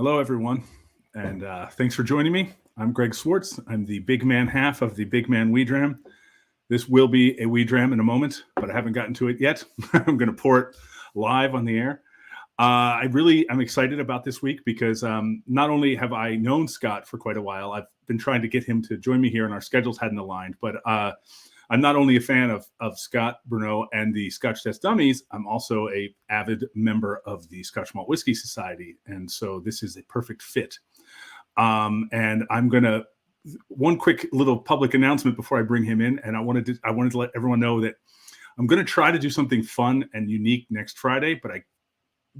Hello, everyone, and thanks for joining me. I'm Greg Swartz. I'm the big man half of the Big Man Wee Dram. This will be a Wee Dram in a moment, but I haven't gotten to it yet. I'm going to pour it live on the air. I'm excited about this week because not only have I known Scott for quite a while, I've been trying to get him to join me here, and our schedules hadn't aligned, but I'm not only a fan of Scott Brunow and the Scotch Test Dummies, I'm also a avid member of the Scotch Malt Whisky Society. And so this is a perfect fit. And I'm going to, one quick little public announcement before I bring him in. And I wanted to let everyone know that I'm going to try to do something fun and unique next Friday, but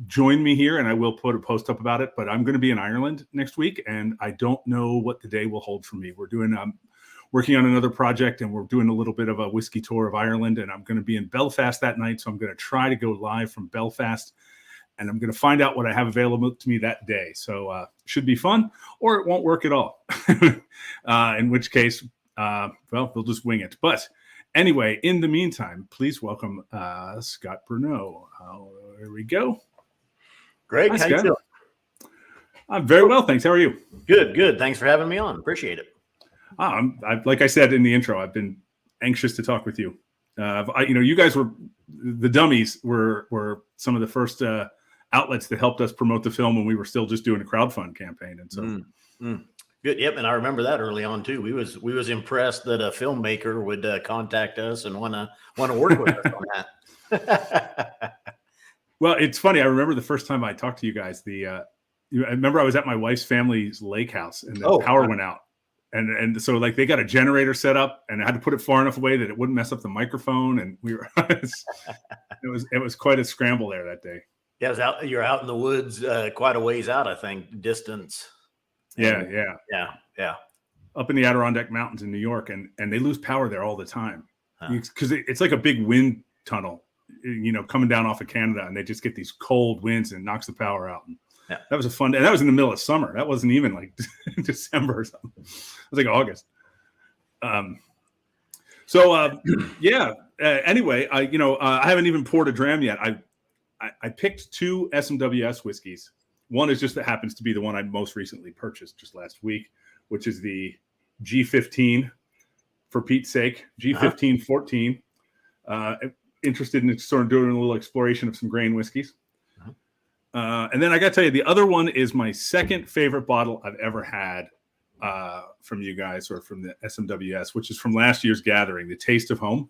join me here and I will put a post up about it, but I'm going to be in Ireland next week. And I don't know what the day will hold for me. We're doing, working on another project, and we're doing a little bit of a whiskey tour of Ireland, and I'm going to be in Belfast that night, so I'm going to try to go live from Belfast, and I'm going to find out what I have available to me that day. So should be fun, or it won't work at all, in which case, we'll just wing it. But anyway, in the meantime, please welcome Scott Brunow. Here we go. Greg, how you doing? I'm very well, thanks. How are you? Good. Thanks for having me on. Appreciate it. Like I said in the intro, I've been anxious to talk with you. You guys were the Dummies were some of the first outlets that helped us promote the film when we were still just doing a crowdfund campaign, and so good. Yep, and I remember that early on too. We was impressed that a filmmaker would contact us and want to work with us on that. Well, it's funny. I remember the first time I talked to you guys. I remember I was at my wife's family's lake house, and the power went out. And so like they got a generator set up, and I had to put it far enough away that it wouldn't mess up the microphone. And we were, it was quite a scramble there that day. Yeah, you're out in the woods, quite a ways out, I think, distance. Yeah. Up in the Adirondack Mountains in New York, and they lose power there all the time because it's like a big wind tunnel, coming down off of Canada, and they just get these cold winds and it knocks the power out. And that was a fun day. And that was in the middle of summer. That wasn't even like December or something. It was like August. Anyway, I haven't even poured a dram yet. I picked two SMWS whiskeys. One is just that happens to be the one I most recently purchased just last week, which is the G15, for Pete's sake, G15 14. Interested in sort of doing a little exploration of some grain whiskeys. And then I got to tell you, the other one is my second favorite bottle I've ever had from you guys, or from the SMWS, which is from last year's gathering, the Taste of Home.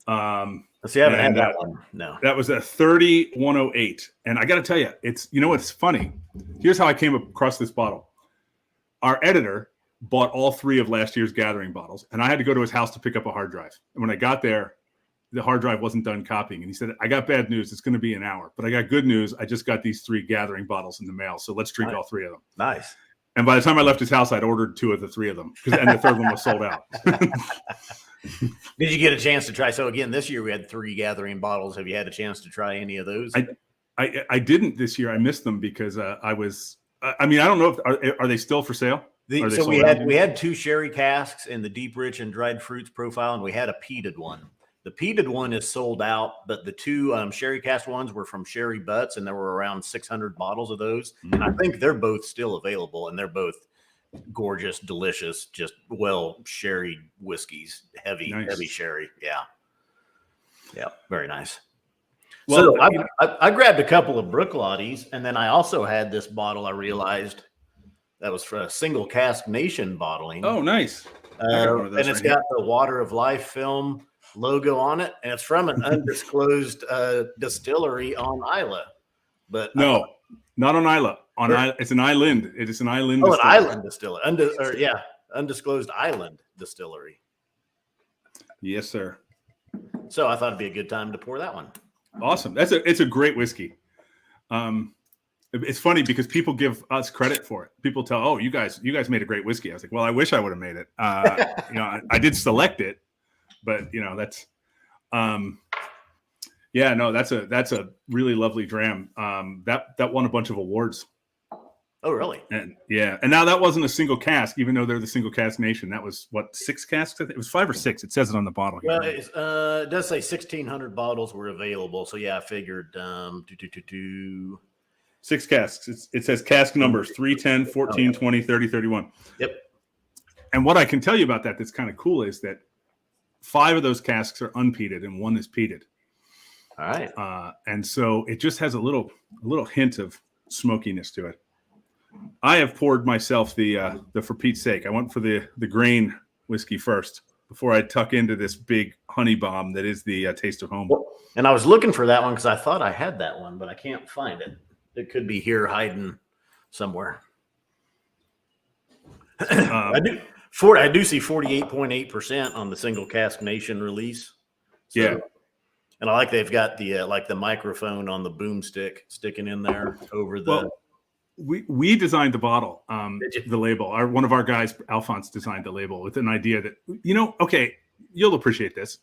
See, I haven't had that one. No, that was a 30-108. And I got to tell you, it's funny. Here's how I came across this bottle. Our editor bought all three of last year's gathering bottles, and I had to go to his house to pick up a hard drive. And when I got there, the hard drive wasn't done copying. And he said, I got bad news. It's going to be an hour. But I got good news. I just got these three gathering bottles in the mail. So let's drink all three of them. Nice. And by the time I left his house, I'd ordered two of the three of them. And the third one was sold out. Did you get a chance to try? So again, this year we had three gathering bottles. Have you had a chance to try any of those? I didn't this year. I missed them because I don't know if are they still for sale? So we had two sherry casks in the deep, rich, and dried fruits profile, and we had a peated one. The peated one is sold out, but the two sherry cask ones were from Sherry Butts, and there were around 600 bottles of those. Mm-hmm. And I think they're both still available, and they're both gorgeous, delicious, just sherry whiskeys, heavy sherry. Yeah, very nice. Well, so I grabbed a couple of Brooklotties, and then I also had this bottle. I realized that was for a single cask nation bottling. Oh, nice! And it's got the Water of Life film logo on it, and it's from an undisclosed distillery on Islay. But no, not on Islay. It's an island. It is an island. Oh, distillery. An island distillery. Undisclosed island distillery. Yes, sir. So I thought it'd be a good time to pour that one. Awesome. It's a great whiskey. It's funny because people give us credit for it. People tell, "Oh, you guys made a great whiskey." I was like, "Well, I wish I would have made it." I did select it. But that's that's a really lovely dram. That won a bunch of awards. Oh, really? And now that wasn't a single cask, even though they're the single cask nation. That was 6 casks? It was 5 or 6. It says it on the bottle. Well, it does say 1,600 bottles were available. So I figured 6 casks. It says cask numbers 3, 10, 14, 20, 30, 31. Yep. And what I can tell you about that that's kind of cool is that 5 of those casks are unpeated and 1 is peated. All right. And so it just has a little hint of smokiness to it. I have poured myself the For Pete's Sake. I went for the grain whiskey first before I tuck into this big honey bomb that is the Taste of Home. And I was looking for that one because I thought I had that one, but I can't find it. It could be here hiding somewhere. I do see 48.8% on the Single Cask Nation release. So, yeah. And I like they've got the microphone on the boomstick sticking in there over the. Well, we designed the bottle, the label. One of our guys, Alphonse, designed the label with an idea that, okay, you'll appreciate this.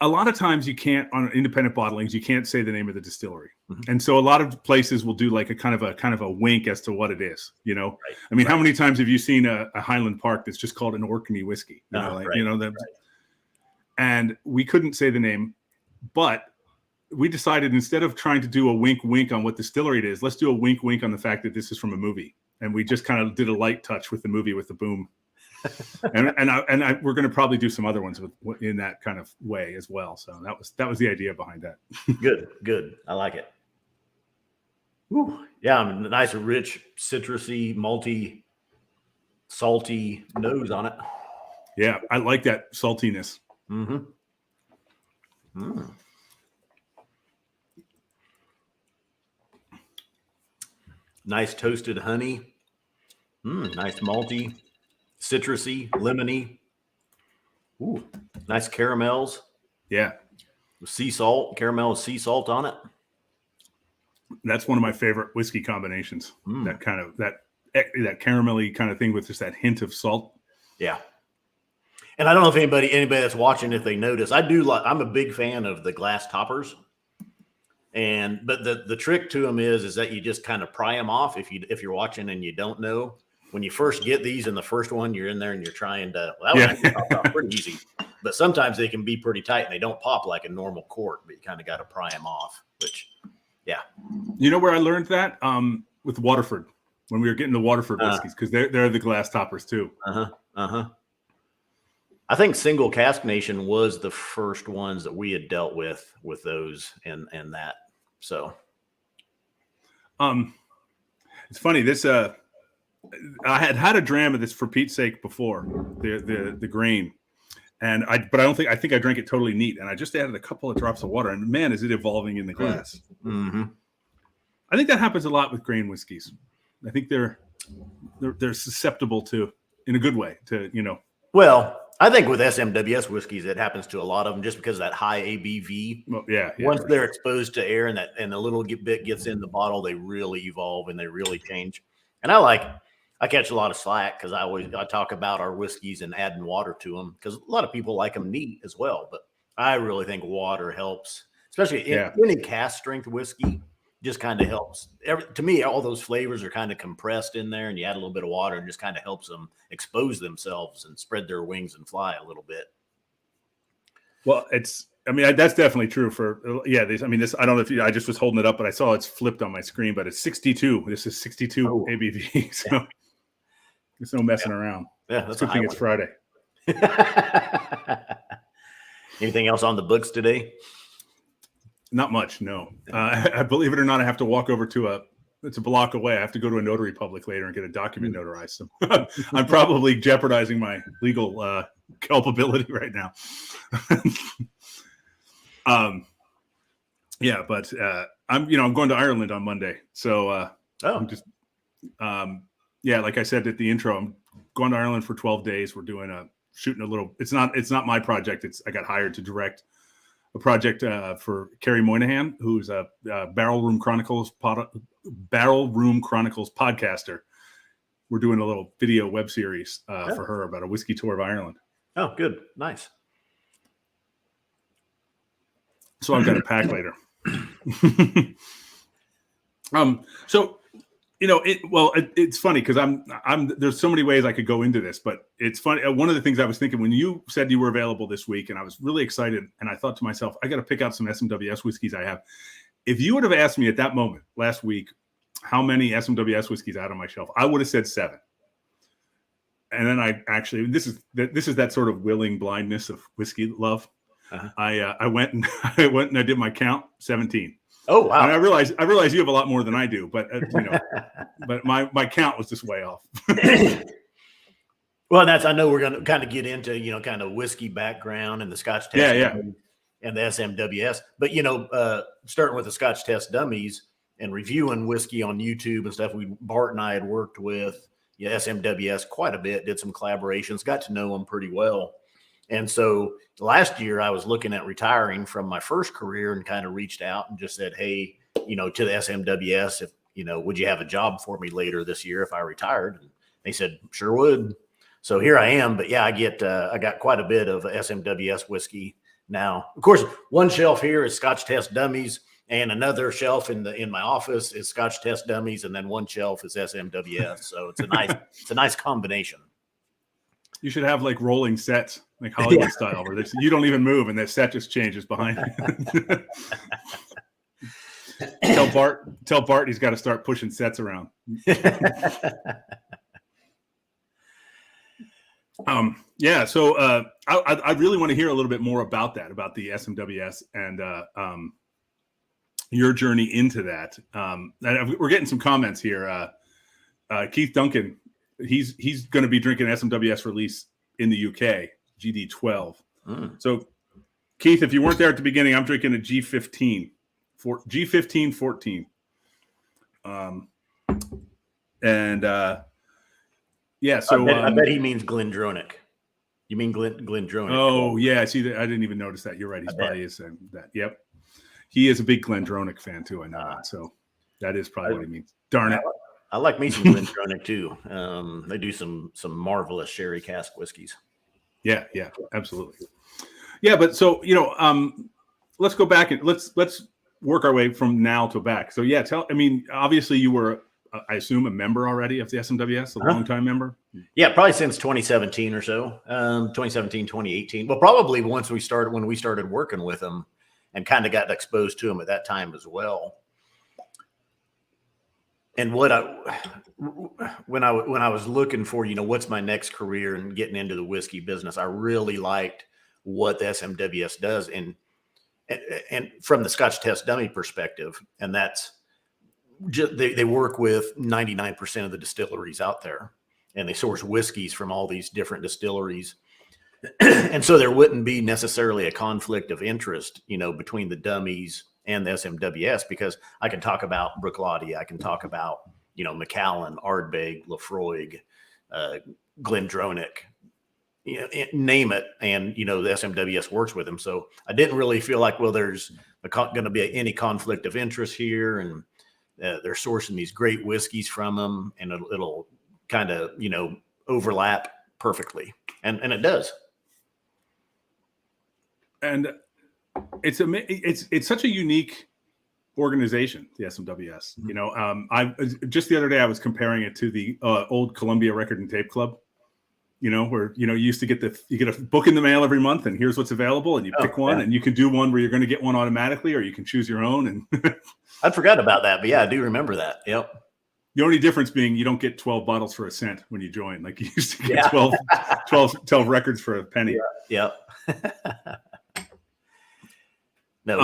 A lot of times you can't, on independent bottlings, you can't say the name of the distillery. Mm-hmm. And so a lot of places will do like a kind of a wink as to what it is, Right. I mean, how many times have you seen a Highland Park that's just called an Orkney whiskey? And we couldn't say the name, but we decided instead of trying to do a wink on what distillery it is, let's do a wink on the fact that this is from a movie. And we just kind of did a light touch with the movie with the boom. and we're going to probably do some other ones in that kind of way as well. So that was the idea behind that. Good. I like it. Ooh, yeah, nice, rich, citrusy, malty, salty nose on it. Yeah, I like that saltiness. Mm-hmm. Nice toasted honey. Nice malty, citrusy, lemony. Ooh, nice caramels. Yeah. Sea salt, caramel with sea salt on it. That's one of my favorite whiskey combinations. That kind of that caramelly kind of thing with just that hint of salt. Yeah. And I don't know if anybody that's watching, if they notice, I'm a big fan of the glass toppers. But the trick to them is that you just kind of pry them off if you're watching and you don't know. When you first get these and the first one you're in there and you're trying to, that off pretty easy. But sometimes they can be pretty tight and they don't pop like a normal cork, but you kind of got to pry them off, which, yeah. You know where I learned that? With Waterford, when we were getting the Waterford whiskeys, because they're the glass toppers too. I think Single Cask Nation was the first ones that we had dealt with those and that. So, it's funny. This I had a dram of this For Pete's Sake before the grain, but I think I drank it totally neat, and I just added a couple of drops of water, and man, is it evolving in the glass. Mm-hmm. I think that happens a lot with grain whiskeys. I think they're susceptible to, in a good way, to. Well, I think with SMWS whiskeys, it happens to a lot of them just because of that high ABV. Well, yeah. Once they're exposed to air and a little bit gets in the bottle, they really evolve and they really change. And I catch a lot of slack because I talk about our whiskeys and adding water to them because a lot of people like them neat as well. But I really think water helps, especially in any cask strength whiskey. Just kind of helps. To me, all those flavors are kind of compressed in there, and you add a little bit of water and just kind of helps them expose themselves and spread their wings and fly a little bit. Well, that's definitely true this, I don't know if I just was holding it up, but I saw it's flipped on my screen, but it's 62. This is 62 ABV. So there's no messing around. Yeah, that's a good thing it's Friday. Anything else on the books today? Not much, no. I believe it or not, I have to walk over it's a block away. I have to go to a notary public later and get a document notarized. So I'm probably jeopardizing my legal culpability right now. But I'm going to Ireland on Monday. So I'm just, like I said at the intro, I'm going to Ireland for 12 days. We're doing shooting a little, it's not my project. I got hired to direct a project for Carrie Moynihan, who's a Barrel Room Chronicles podcaster. We're doing a little video web series for her about a whiskey tour of Ireland. Oh, good. Nice. So I've got to pack later. It's funny because there's so many ways I could go into this, but it's funny. One of the things I was thinking when you said you were available this week, and I was really excited, and I thought to myself, I got to pick out some SMWS whiskeys I have. If you would have asked me at that moment last week how many SMWS whiskeys out on my shelf, I would have said 7. And then I actually, this is that sort of willing blindness of whiskey love. Uh-huh. I went and I did my count, 17. Oh wow! And I realize you have a lot more than I do, but but my count was just way off. Well, I know we're going to kind of get into kind of whiskey background and the Scotch test, and the SMWS. But starting with the Scotch test dummies and reviewing whiskey on YouTube and stuff, Bart and I had worked with SMWS quite a bit, did some collaborations, got to know them pretty well. And so last year I was looking at retiring from my first career and kind of reached out and just said, hey, to the SMWS, if, would you have a job for me later this year if I retired? And they said, sure would. So here I am. But yeah, I got quite a bit of SMWS whiskey now. Of course, one shelf here is Scotch test dummies, and another shelf in my office is Scotch test dummies, and then one shelf is SMWS. So it's a nice combination. You should have like rolling sets, like Hollywood style, where you don't even move and that set just changes behind you. Tell Bart he's got to start pushing sets around. So I really want to hear a little bit more about that, about the SMWS and your journey into that. We're getting some comments here. Keith Duncan, he's going to be drinking SMWS release in the UK, GD12. So Keith, if you weren't there at the beginning, I'm drinking a G15 14. So I bet he means Glendronach. You mean Glendronach? Oh yeah, see, I didn't even notice that. You're right. He's probably is saying that. Yep, he is a big Glendronach fan too. I know that. So that is probably what he means. Darn it. I like me some Glendronach too. They do some marvelous sherry cask whiskeys. Yeah, absolutely. Yeah, but so let's go back and let's work our way from now to back. So yeah, obviously you were, I assume, a member already of the SMWS, a long-time member. Yeah, probably since 2017 or so. 2017, 2018. Well, probably when we started working with them, and kind of got exposed to them at that time as well. And when I was looking for, what's my next career and getting into the whiskey business, I really liked what the SMWS does, and from the Scotch test dummy perspective, and that's just, they work with 99% of the distilleries out there, and they source whiskeys from all these different distilleries. And so there wouldn't be necessarily a conflict of interest, between the dummies and the SMWS, because I can talk about Bruichladdich, I can talk about, Macallan, Ardbeg, Laphroaig, Glendronach, name it. And, the SMWS works with them. So I didn't really feel like, well, there's going to be any conflict of interest here. And they're sourcing these great whiskeys from them, and it'll kind of, overlap perfectly. And it does. And it's such a unique organization, the SMWS. I just the other day I was comparing it to the old Columbia Record and Tape Club. Where you used to get a book in the mail every month, and here's what's available, and you pick one, and you can do one where you're going to get one automatically, or you can choose your own. And I forgot about that, but yeah, I do remember that. Yep. The only difference being you don't get 12 bottles for a cent when you join, like you used to get 12 records for a penny. Yeah. No,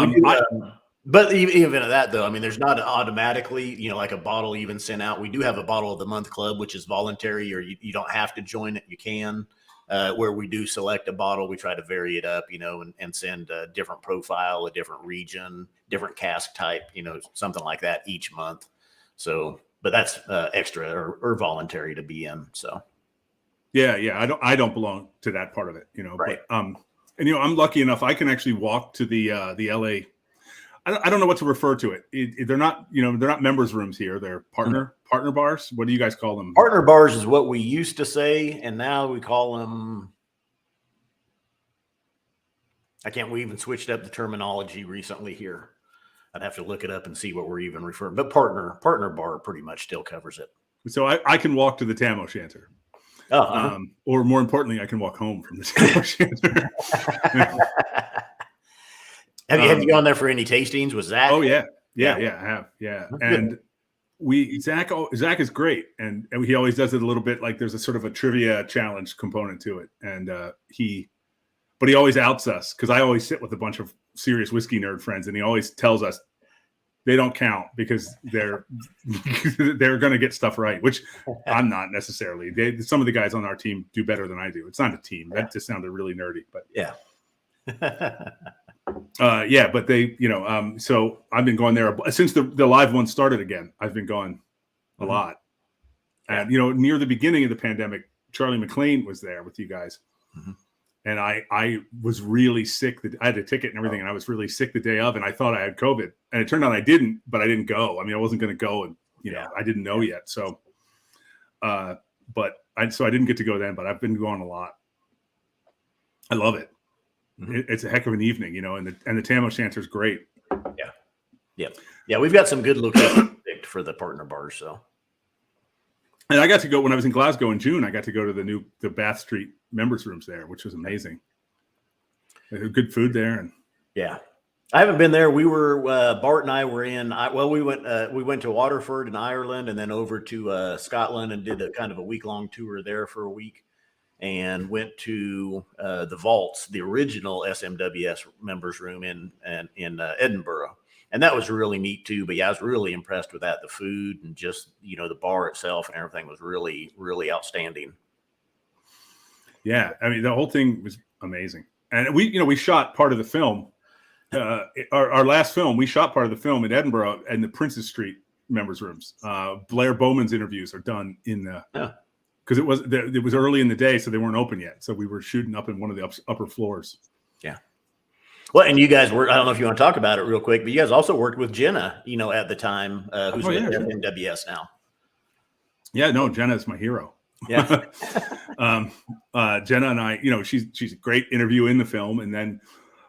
but even at that, though, there's not automatically, like a bottle even sent out. We do have a bottle of the month club, which is voluntary, or you don't have to join it. You can, where we do select a bottle. We try to vary it up, and send a different profile, a different region, different cask type, something like that each month. So, but that's extra or voluntary to be in. So, yeah. I don't belong to that part of it, Right. But, and I'm lucky enough I can actually walk to the LA. I don't know what to refer to it. They're not members rooms here. They're partner bars. What do you guys call them? Partner bars is what we used to say, and now we call them. We even switched up the terminology recently here. I'd have to look it up and see what we're even referring. But partner bar pretty much still covers it. So I can walk to the Tam O'Shanter. Or more importantly, I can walk home from the Tam O'Shanter. Have you gone there for any tastings? Was that? Oh yeah. Yeah, I have. Yeah. That's And Zach is great. And he always does it a little bit like there's a sort of a trivia challenge component to it. And he always outs us because I always sit with a bunch of serious whiskey nerd friends, and he always tells us they don't count because they're going to get stuff right, which I'm not necessarily. Some of the guys on our team do better than I do. It's not a team. That just sounded really nerdy, but yeah. But they, so I've been going there since the live one started again. I've been going a lot. And, near the beginning of the pandemic, Charlie McLean was there with you guys. Mm-hmm. And I was really sick. I had a ticket and everything, and I was really sick the day of, and I thought I had COVID. And it turned out I didn't, but I didn't go. I mean, I wasn't going to go, and, I didn't know yet. So, I didn't get to go then, but I've been going a lot. I love it. Mm-hmm. It's a heck of an evening, and the Tam O'Shanter is great. Yeah. We've got some good locations picked for the partner bars. So, and I got to go when I was in Glasgow in June. I got to go to the Bath Street members rooms there, which was amazing. They had good food there, and I haven't been there. We were Bart and I were in. We went to Waterford in Ireland, and then over to Scotland, and did a kind of a week-long tour there for a week. And went to the Vaults, the original SMWS members room in Edinburgh. And that was really neat too. But I was really impressed with that. The food and just, the bar itself and everything was really, really outstanding. Yeah. I mean, the whole thing was amazing. And we shot part of the film, our last film, we shot part of the film in Edinburgh and the Princes Street members rooms. Blair Bowman's interviews are done in the, because it was early in the day, so they weren't open yet. So we were shooting up in one of the upper floors. Yeah. Well, and you guys were, I don't know if you want to talk about it real quick, but you guys also worked with Jenna, at the time, who's with MWS now. Yeah, no, Jenna is my hero. Yeah. Jenna and I, she's a great interview in the film. And then,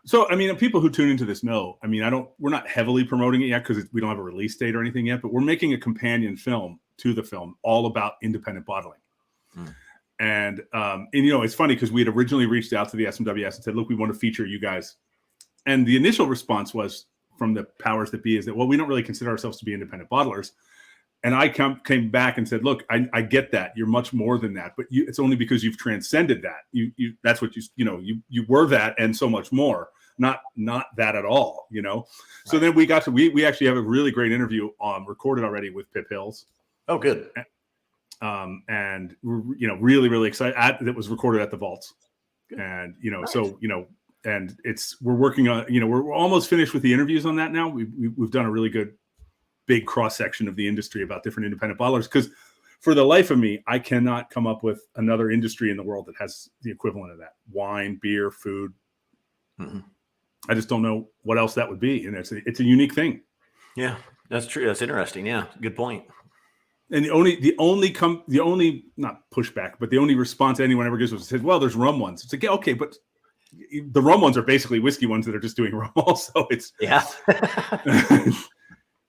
so, I mean, people who tune into this know, I mean, we're not heavily promoting it yet because we don't have a release date or anything yet, but we're making a companion film to the film all about independent bottling. And it's funny because we had originally reached out to the SMWS and said, look, we want to feature you guys. And the initial response was from the powers that be is that, well, we don't really consider ourselves to be independent bottlers. And I came back and said, look, I get that. You're much more than that, but it's only because you've transcended that. That's what you were that and so much more, not that at all, So then we actually have a really great interview recorded already with Pip Hills. Oh, good. And we're, really, really excited. That was recorded at the Vaults. And, nice. So, and we're working on, we're almost finished with the interviews on that now. We've done a really good big cross section of the industry about different independent bottlers, because for the life of me, I cannot come up with another industry in the world that has the equivalent of that: wine, beer, food. Mm-hmm. I just don't know what else that would be. And it's a unique thing. Yeah, that's true. That's interesting. Yeah. Good point. And the only not pushback, but the only response anyone ever gives was, well, there's rum ones. It's like, yeah, okay, but the rum ones are basically whiskey ones that are just doing rum also. It's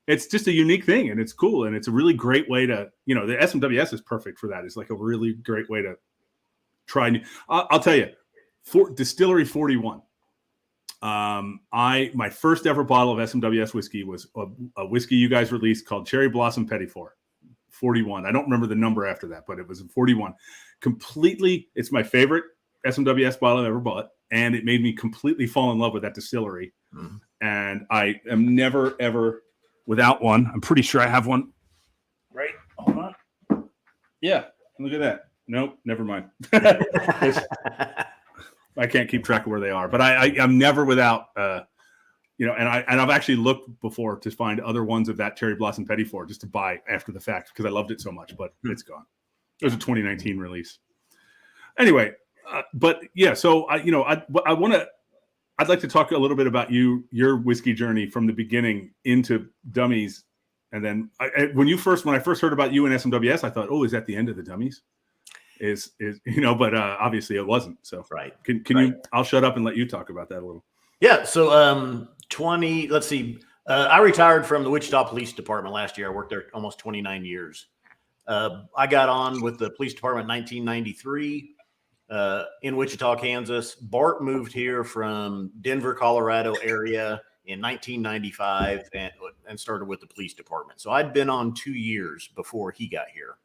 it's just a unique thing, and it's cool, and it's a really great way to, the SMWS is perfect for that. It's like a really great way to try new. I'll tell you, for Distillery 41. My first ever bottle of SMWS whiskey was a whiskey you guys released called Cherry Blossom Petit Four. 41. I don't remember the number after that, but it was 41. Completely, it's my favorite SMWS bottle I've ever bought, and it made me completely fall in love with that distillery. Mm-hmm. And I am never, ever without one. I'm pretty sure I have one. Right? Hold on. Yeah. Look at that. Nope. Never mind. I can't keep track of where they are, but I'm never without, and I've actually looked before to find other ones of that Cherry Blossom Petit Four just to buy after the fact because I loved it so much, but it's gone. It was a 2019 release. Anyway, but yeah, so I'd like to talk a little bit about your whiskey journey from the beginning into Dummies, and then when I first heard about you in SMWS, I thought, oh, is that the end of the Dummies? But obviously it wasn't. So right. Can you? I'll shut up and let you talk about that a little. Yeah. So let's see. I retired from the Wichita Police Department last year. I worked there almost 29 years. I got on with the police department in 1993 in Wichita, Kansas. Bart moved here from Denver, Colorado area in 1995 and started with the police department. So I'd been on 2 years before he got here.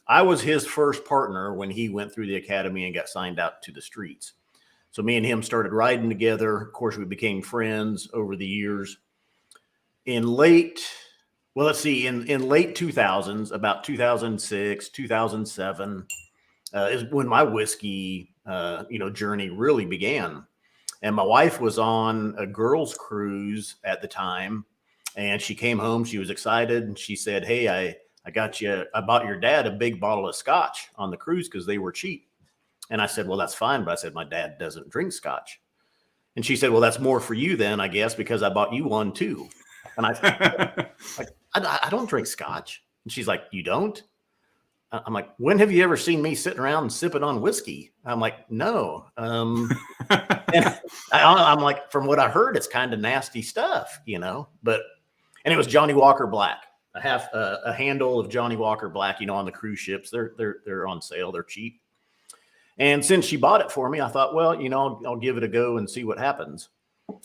I was his first partner when he went through the academy and got signed out to the streets. So me and him started riding together. Of course, we became friends over the years. In late 2000s, about 2006, 2007, is when my whiskey, journey really began. And my wife was on a girls' cruise at the time, and she came home. She was excited, and she said, "Hey, I bought your dad a big bottle of Scotch on the cruise because they were cheap." And I said, "Well, that's fine." But I said, "My dad doesn't drink Scotch." And she said, "Well, that's more for you then, I guess, because I bought you one too." And I said, I don't drink Scotch. And she's like, "You don't?" I'm like, "When have you ever seen me sitting around and sipping on whiskey?" I'm like, "No." And I'm like, from what I heard, it's kind of nasty stuff, and it was Johnny Walker Black, a handle of Johnny Walker Black, on the cruise ships. They're on sale. They're cheap. And since she bought it for me, I thought, well, I'll give it a go and see what happens.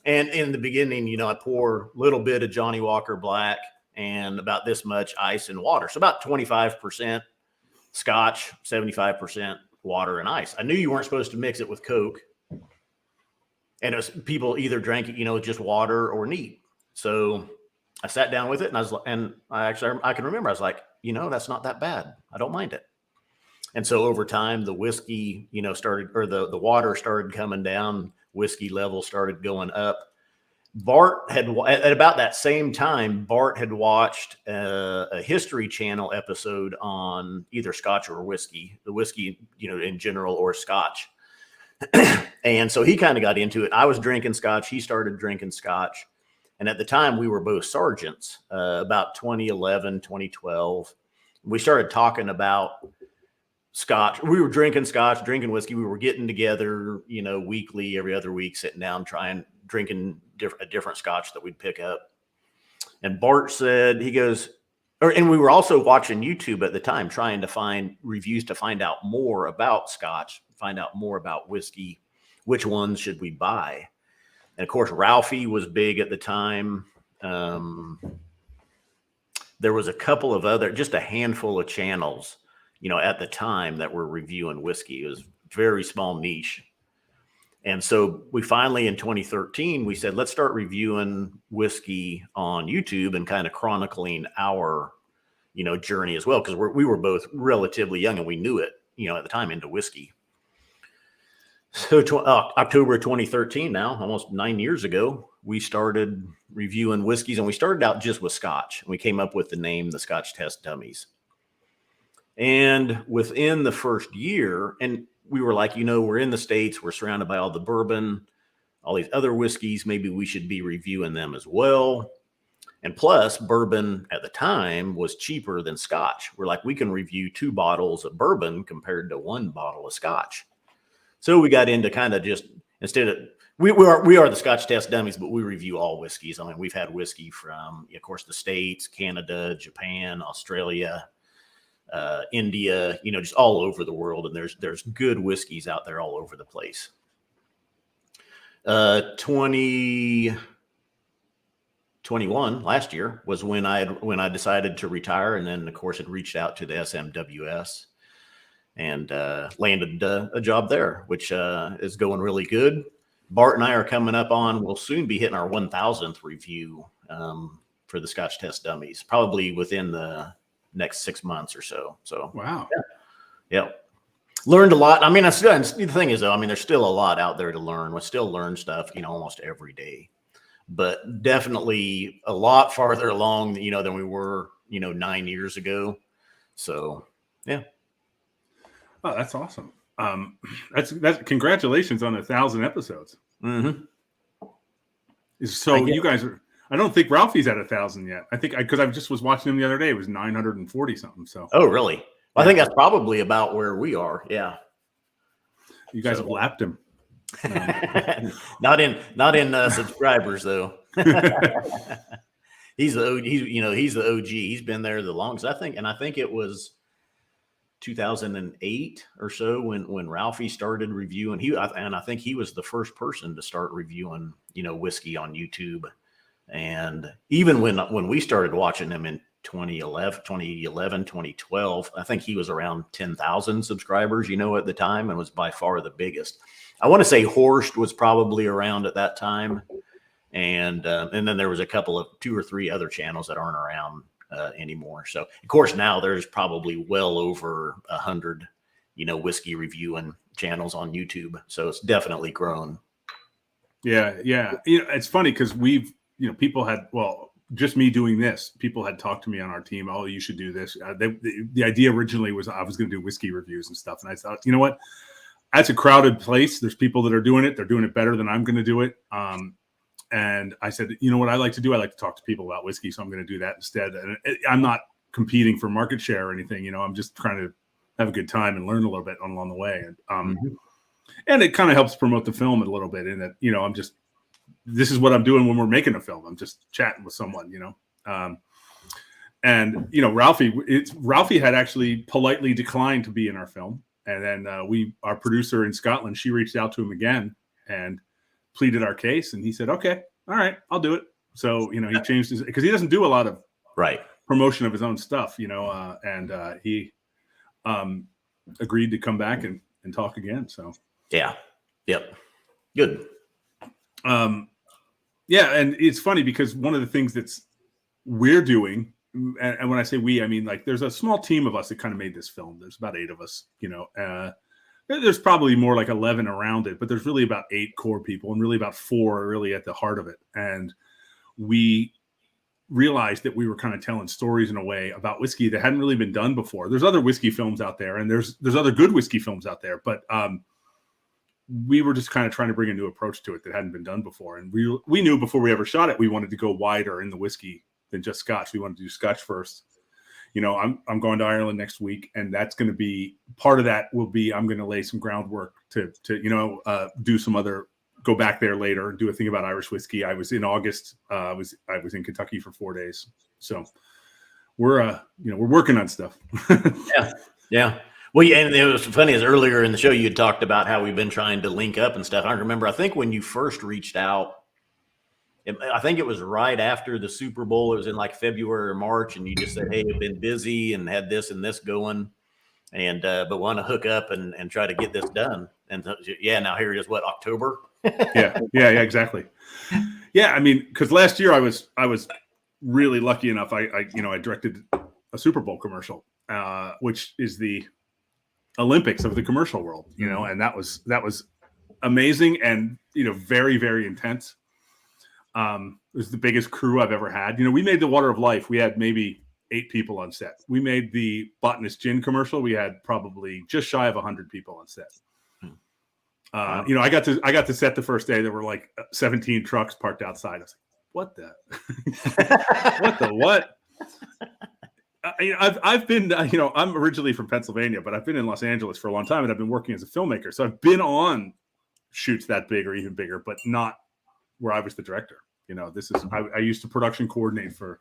And in the beginning, I pour a little bit of Johnny Walker Black and about this much ice and water. So about 25% Scotch, 75% water and ice. I knew you weren't supposed to mix it with Coke. And people either drank it, with just water or neat. So I sat down with it and I can remember, I was like, that's not that bad. I don't mind it. And so over time, the whiskey, started, or the water started coming down, whiskey level started going up. Bart had, at about that same time, Bart had watched a History Channel episode on either Scotch or whiskey, the whiskey, in general, or Scotch. And so he kind of got into it. I was drinking Scotch. He started drinking Scotch. And at the time, we were both sergeants, about 2011, 2012. We started talking about Scotch. We were drinking Scotch, drinking whiskey. We were getting together, weekly, every other week, sitting down, drinking a different Scotch that we'd pick up. And Bart said, and we were also watching YouTube at the time, trying to find reviews to find out more about Scotch, find out more about whiskey, which ones should we buy? And of course, Ralphie was big at the time. There was a couple of just a handful of channels, at the time that were reviewing whiskey. It was very small niche. And so we finally, in 2013, we said, let's start reviewing whiskey on YouTube and kind of chronicling our, journey as well. Because we were both relatively young and we knew it, at the time, into whiskey. So October 2013 now, almost 9 years ago, we started reviewing whiskeys, and we started out just with Scotch. And we came up with the name, the Scotch Test Dummies. And within the first year, and we were like, we're in the States, we're surrounded by all the bourbon, all these other whiskeys, maybe we should be reviewing them as well. And plus, bourbon at the time was cheaper than Scotch. We're like, we can review 2 bottles of bourbon compared to 1 bottle of Scotch. So we got into kind of just, instead of, we are the Scotch Test Dummies, but we review all whiskeys. I mean, we've had whiskey from, of course, the States, Canada, Japan, Australia, India, just all over the world. And there's good whiskeys out there all over the place. 2021, last year, was when I decided to retire. And then, of course, had reached out to the SMWS and landed a job there, which is going really good. Bart and I are coming up on, we'll soon be hitting our 1000th review for the Scotch Test Dummies, probably within the next 6 months or so. So wow. Yeah. Learned a lot. I mean, the thing is, though, I mean, there's still a lot out there to learn. We still learn stuff, almost every day, but definitely a lot farther along, than we were, 9 years ago. So, yeah. Oh, that's awesome. That's congratulations on 1,000 episodes. Mm-hmm. So you guys are, I don't think Ralphie's at 1,000 yet. I think because I just was watching him the other day, it was 940 something. So, oh, really? Well, I think that's probably about where we are. Yeah. You guys have lapped him. Not in subscribers though. He's the OG. He's been there the longest, I think. And I think it was 2008 or so when Ralphie started reviewing. I think he was the first person to start reviewing, whiskey on YouTube. And even when we started watching him in 2011, 2012, I think he was around 10,000 subscribers, at the time, and was by far the biggest. I want to say Horst was probably around at that time. And then there was a couple of 2 or 3 other channels that aren't around anymore. So of course now there's probably well over 100, whiskey reviewing channels on YouTube. So it's definitely grown. Yeah. It's funny because people had, just me doing this, people had talked to me on our team. Oh, you should do this. The idea originally was I was going to do whiskey reviews and stuff. And I thought, you know what? That's a crowded place. There's people that are doing it. They're doing it better than I'm going to do it. And I said, you know what I like to do? I like to talk to people about whiskey. So I'm going to do that instead. And I'm not competing for market share or anything. I'm just trying to have a good time and learn a little bit along the way. And it kind of helps promote the film a little bit in that, this is what I'm doing when we're making a film. I'm just chatting with someone, Ralphie had actually politely declined to be in our film. And then our producer in Scotland, she reached out to him again and pleaded our case, and he said, okay, all right, I'll do it. So, he changed his, because he doesn't do a lot of promotion of his own stuff, and he agreed to come back and talk again. So, yeah. Yep. Good. And it's funny because one of the things that's we're doing, and when I say we, I mean, like, there's a small team of us that kind of made this film. There's about 8 of us, there's probably more like 11 around it, but there's really about 8 core people and really about 4 are really at the heart of it. And we realized that we were kind of telling stories in a way about whiskey that hadn't really been done before. There's other whiskey films out there, and there's other good whiskey films out there, but we were just kind of trying to bring a new approach to it that hadn't been done before. And we knew before we ever shot it, we wanted to go wider in the whiskey than just Scotch. We wanted to do Scotch first. I'm going to Ireland next week, and that's going to be part of that. Will be I'm going to lay some groundwork to do some other, go back there later and do a thing about Irish whiskey. I was in August. I was in Kentucky for 4 days, so we're working on stuff. Yeah. Well, and it was funny, as earlier in the show you had talked about how we've been trying to link up and stuff. I remember, I think when you first reached out, I think it was right after the Super Bowl. It was in like February or March, and you just said, "Hey, I've been busy and had this and this going, and but want to hook up and try to get this done." And now here it is. What, October? yeah, exactly. Yeah, I mean, because last year I was really lucky enough. I directed a Super Bowl commercial, which is the Olympics of the commercial world, and that was amazing and very, very intense. It was the biggest crew I've ever had. We made the Water of Life. We had maybe 8 people on set. We made the Botanist Gin commercial. We had probably just shy of 100 people on set. Wow. I got to set the first day. There were like 17 trucks parked outside. I was like, what the what? I've been, I'm originally from Pennsylvania, but I've been in Los Angeles for a long time, and I've been working as a filmmaker. So I've been on shoots that big or even bigger, but not where I was the director. This is, I used to production coordinate for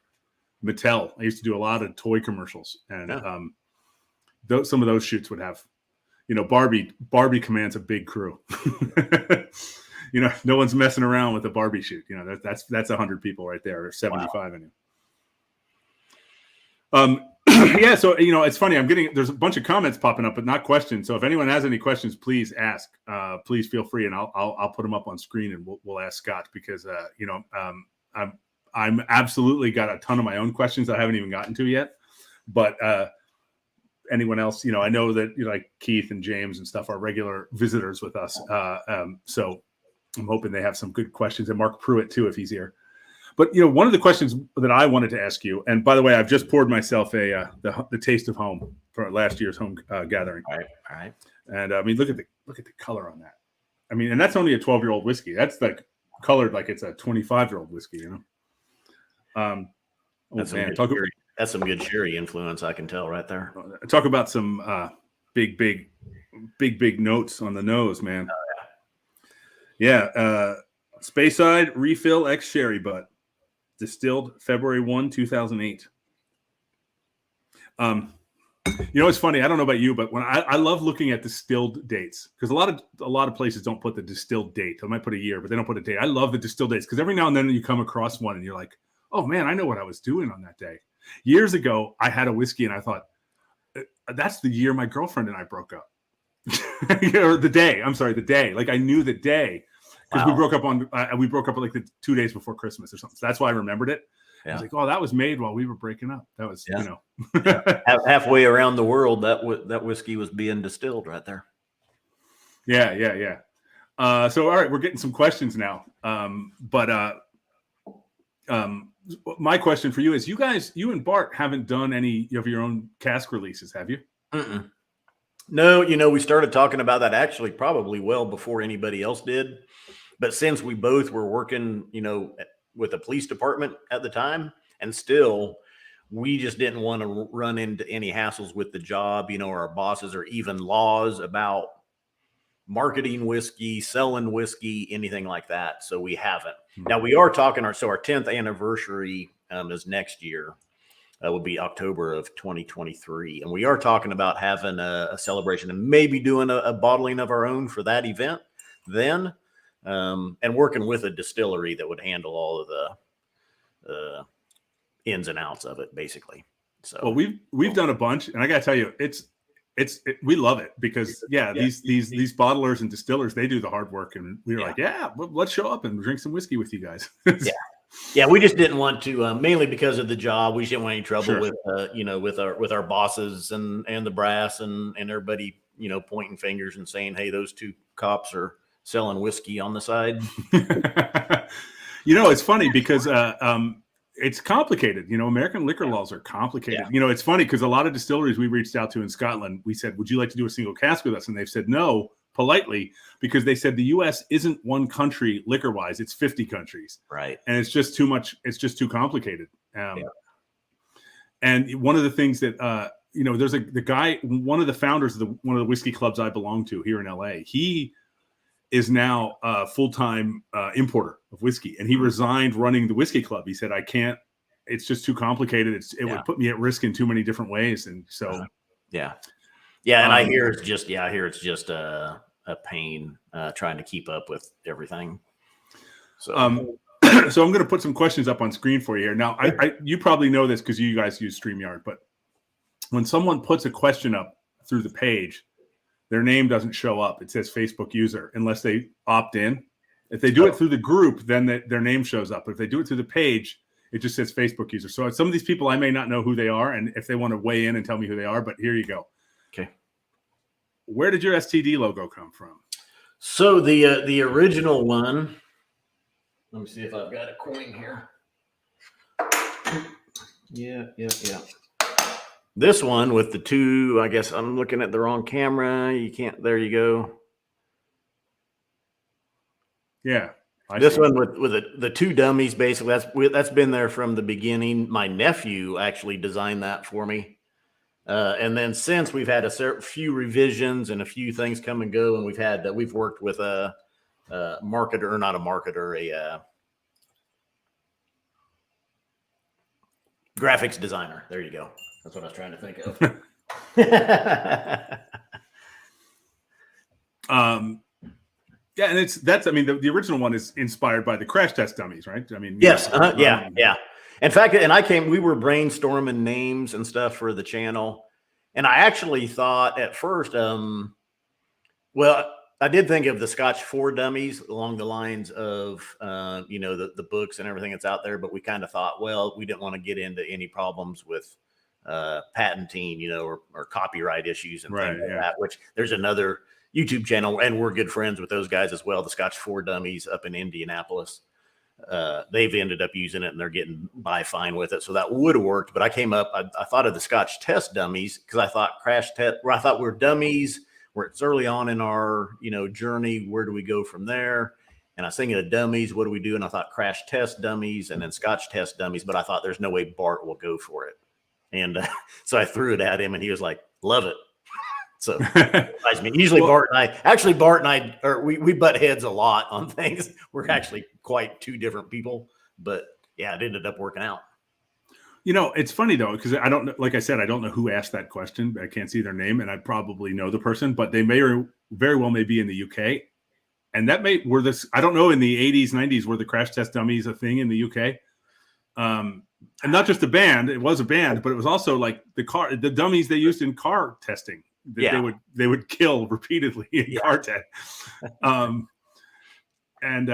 Mattel. I used to do a lot of toy commercials, and some of those shoots would have, Barbie commands a big crew. No one's messing around with a Barbie shoot. That's 100 people right there, or 75 anyway. Yeah, so it's funny. There's a bunch of comments popping up, but not questions. So if anyone has any questions, please ask. Please feel free, and I'll put them up on screen, and we'll ask Scott, because I'm absolutely got a ton of my own questions I haven't even gotten to yet. But anyone else, I know that like Keith and James and stuff are regular visitors with us. So I'm hoping they have some good questions, and Mark Pruitt too, if he's here. But one of the questions that I wanted to ask you, and by the way, I've just poured myself the Taste of Home for last year's home gathering. All right. And I mean, look at the color on that. I mean, and that's only a 12-year-old whiskey. That's like colored like it's a 25-year-old whiskey. That's some good sherry influence, I can tell right there. Talk about some big notes on the nose, man. Oh, yeah. Speyside Refill X Sherry Butt. Distilled February 1, 2008. You know, it's funny. I don't know about you, but when I love looking at distilled dates, because a lot of places don't put the distilled date. They might put a year, but they don't put a date. I love the distilled dates because every now and then you come across one and you're like, oh man, I know what I was doing on that day. Years ago, I had a whiskey and I thought, that's the year my girlfriend and I broke up. Or the day. I'm sorry, the day. Like I knew the day because we broke up like the 2 days before Christmas or something. So that's why I remembered it. Yeah. I was like, oh, that was made while we were breaking up. That was, you know, halfway around the world, that whiskey was being distilled right there. Yeah. So, all right, we're getting some questions now. My question for you is, you and Bart haven't done any of your own cask releases, have you? Mm-mm. No, we started talking about that actually probably well before anybody else did. But since we both were working, with the police department at the time, and still we just didn't want to run into any hassles with the job, or our bosses, or even laws about marketing whiskey, selling whiskey, anything like that. So we haven't. Now we are talking our 10th anniversary is next year. That would be October of 2023. And we are talking about having a celebration and maybe doing a bottling of our own for that event then. And working with a distillery that would handle all of the ins and outs of it, basically. So, well, we've done a bunch, and I got to tell you, we love it because these bottlers and distillers, they do the hard work, and we were like, let's show up and drink some whiskey with you guys. Yeah, we just didn't want to, mainly because of the job. We just didn't want any trouble with our bosses and the brass and everybody, pointing fingers and saying, hey, those two cops are selling whiskey on the side. It's funny because it's complicated. American liquor laws are complicated. It's funny because a lot of distilleries we reached out to in Scotland, we said, would you like to do a single cask with us? And they've said no, politely, because they said the U.S. isn't one country liquor wise, it's 50 countries. Right. And it's just too much. It's just too complicated. And one of the things that, there's the guy, one of the founders of one of the whiskey clubs I belong to here in LA, he is now a full-time importer of whiskey, and he resigned running the whiskey club. He said, I can't, it's just too complicated. It would put me at risk in too many different ways. And so, and I hear it's just, a pain trying to keep up with everything. So, so I'm going to put some questions up on screen for you here. Now, you probably know this because you guys use StreamYard, but when someone puts a question up through the page, their name doesn't show up. It says Facebook user unless they opt in. If they do it through the group, then their name shows up. But if they do it through the page, it just says Facebook user. So some of these people, I may not know who they are, and if they want to weigh in and tell me who they are, but here you go. Okay. Where did your STD logo come from? So the original one, let me see if I've got a coin here. Yeah. This one with the two, I guess I'm looking at the wrong camera. You can't, there you go. Yeah. This one with the two dummies, basically, that's been there from the beginning. My nephew actually designed that for me. And then since we've had a few revisions and a few things come and go, and we've worked with a marketer, or not a marketer, a graphics designer. There you go. That's what I was trying to think of. And the original one is inspired by the crash test dummies, right? I mean, yes. Yeah. In fact, we were brainstorming names and stuff for the channel. And I actually thought at first, I did think of the Scotch for Dummies along the lines of, the books and everything that's out there. But we kind of thought, well, we didn't want to get into any problems with patenting, or copyright issues and things like that, which there's another YouTube channel, and we're good friends with those guys as well. The Scotch for Dummies up in Indianapolis. They've ended up using it and they're getting by fine with it. So that would have worked. But I came up, I thought of the Scotch test dummies because I thought I thought we're dummies where it's early on in our, journey. Where do we go from there? And I was thinking of dummies. What do we do? And I thought crash test dummies and then Scotch test dummies. But I thought there's no way Bart will go for it. And so I threw it at him and he was like, love it. So usually Bart and I, we butt heads a lot on things. We're actually quite two different people, but yeah, it ended up working out. It's funny though, because I don't know, like I said, I don't know who asked that question. I can't see their name, and I probably know the person, but they may or very well may be in the UK. And that I don't know, in the 80s, 90s, were the crash test dummies a thing in the UK? And not just a band, it was a band, but it was also like the dummies they used in car testing that they would kill repeatedly in car test. They had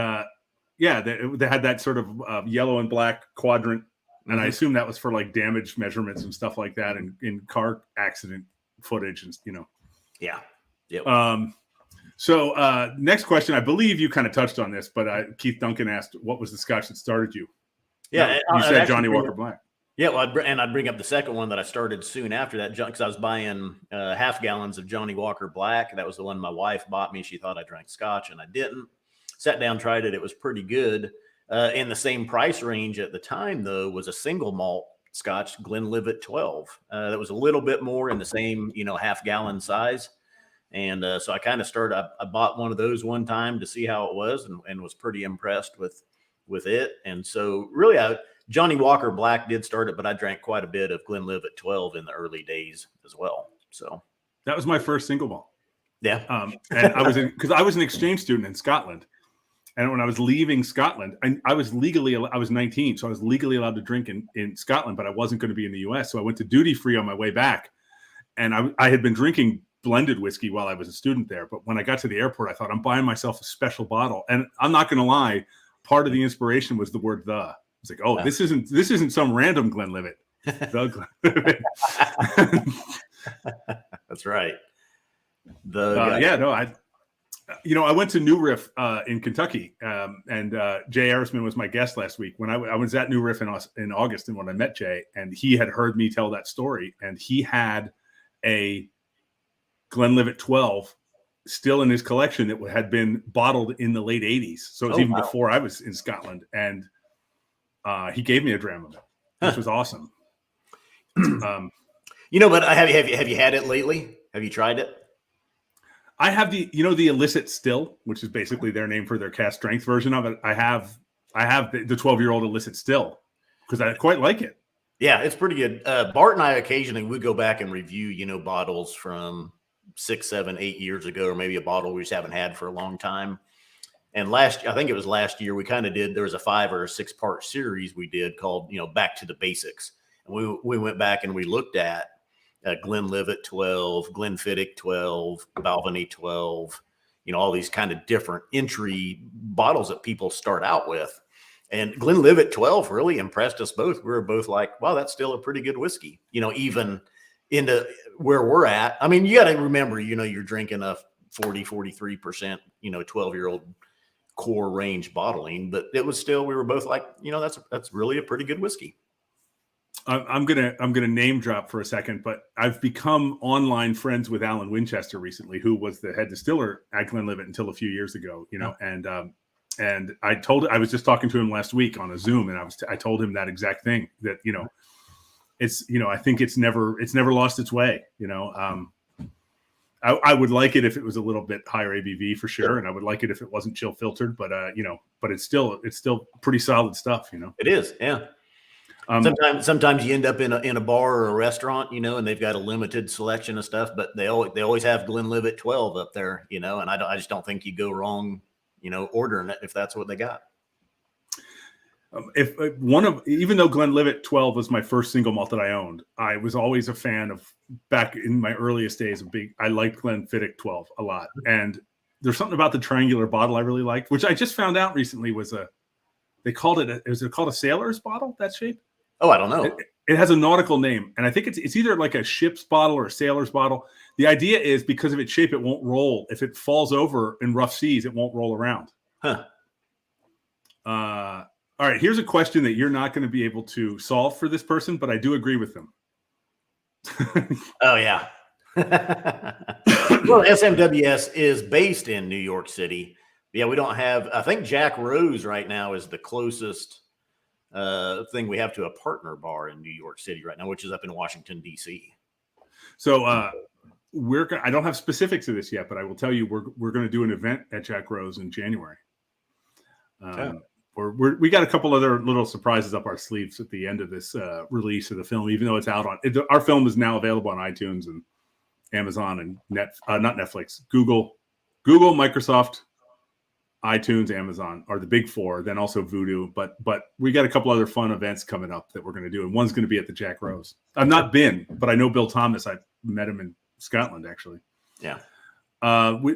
that sort of yellow and black quadrant. And I assume that was for like damage measurements and stuff like that, and in car accident footage, and Yeah. Yep. So next question, I believe you kind of touched on this, but Keith Duncan asked, what was the Scotch that started you? Yeah. You said Johnny Walker Black. Yeah. Well, I'd bring up the second one that I started soon after that, because I was buying half gallons of Johnny Walker Black. That was the one my wife bought me. She thought I drank Scotch, and I didn't. Sat down, tried it. It was pretty good. In the same price range at the time, though, was a single malt Scotch, Glenlivet 12. That was a little bit more in the same, half gallon size. And so I kind of I bought one of those one time to see how it was, and was pretty impressed with it. And so really, Johnny Walker Black did start it, but I drank quite a bit of Glenlivet 12 in the early days as well. So that was my first single malt. Yeah. And because I was an exchange student in Scotland. And when I was leaving Scotland, I was 19, so I was legally allowed to drink in Scotland, but I wasn't going to be in the US. So I went to duty free on my way back. And I had been drinking blended whiskey while I was a student there. But when I got to the airport, I thought, I'm buying myself a special bottle. And I'm not going to lie, part of the inspiration was the word "the." It's like, oh, this isn't some random Glenlivet. The Glenlivet. That's right. I went to New Riff in Kentucky, and Jay Arisman was my guest last week. When I was at New Riff in August, and when I met Jay, and he had heard me tell that story, and he had a Glenlivet 12 still in his collection that had been bottled in the late 80s. So it was before I was in Scotland, and he gave me a dram of it, which was awesome. But have you had it lately? Have you tried it? I have the illicit still, which is basically their name for their cast strength version of it. I have the 12-year-old illicit still because I quite like it. Yeah, it's pretty good. Bart and I occasionally would go back and review, bottles from 6, 7, 8 years ago, or maybe a bottle we just haven't had for a long time. And I think it was last year, we kind of there was a 5 or 6 part series we did called, Back to the Basics. And we went back and we looked at Glenlivet 12, Glenfiddich 12, Balvenie 12, all these kind of different entry bottles that people start out with. And Glenlivet 12 really impressed us both. We were both like, wow, that's still a pretty good whiskey, even into where we're at. I mean, you got to remember, you're drinking a 43%, 12-year-old core range bottling, but it was still, we were both like, that's really a pretty good whiskey. I'm gonna name drop for a second, but I've become online friends with Alan Winchester recently, who was the head distiller at Glenlivet until a few years ago. And I was just talking to him last week on a Zoom, and I told him that exact thing, that it's I think it's never lost its way. I would like it if it was a little bit higher ABV for sure, and I would like it if it wasn't chill filtered, but but it's still pretty solid stuff. It is, yeah. Sometimes you end up in a bar or a restaurant, and they've got a limited selection of stuff, but they always have Glenlivet 12 up there, and I just don't think you go wrong, ordering it if that's what they got. Even though Glenlivet 12 was my first single malt that I owned, I was always a fan of, back in my earliest days, I liked Glenfiddich 12 a lot. And there's something about the triangular bottle I really liked, which I just found out recently was called a sailor's bottle, that shape? Oh, I don't know. It has a nautical name, and I think it's either like a ship's bottle or a sailor's bottle. The idea is because of its shape, it won't roll. If it falls over in rough seas, it won't roll around. Huh. All right, here's a question that you're not going to be able to solve for this person, but I do agree with them. Oh, yeah. Well, SMWS is based in New York City. Yeah, we don't have, I think Jack Rose right now is the closest thing we have to a partner bar in New York City right now, which is up in Washington, D.C. So I don't have specifics of this yet, but I will tell you we're going to do an event at Jack Rose in January. we got a couple other little surprises up our sleeves at the end of this release of the film, even though it's out on our film is now available on iTunes and Amazon and not Netflix, Google, Microsoft, iTunes, Amazon are the big four, then also Vudu. But we got a couple other fun events coming up that we're going to do. And one's going to be at the Jack Rose. I've not been, but I know Bill Thomas. I met him in Scotland, actually. Yeah.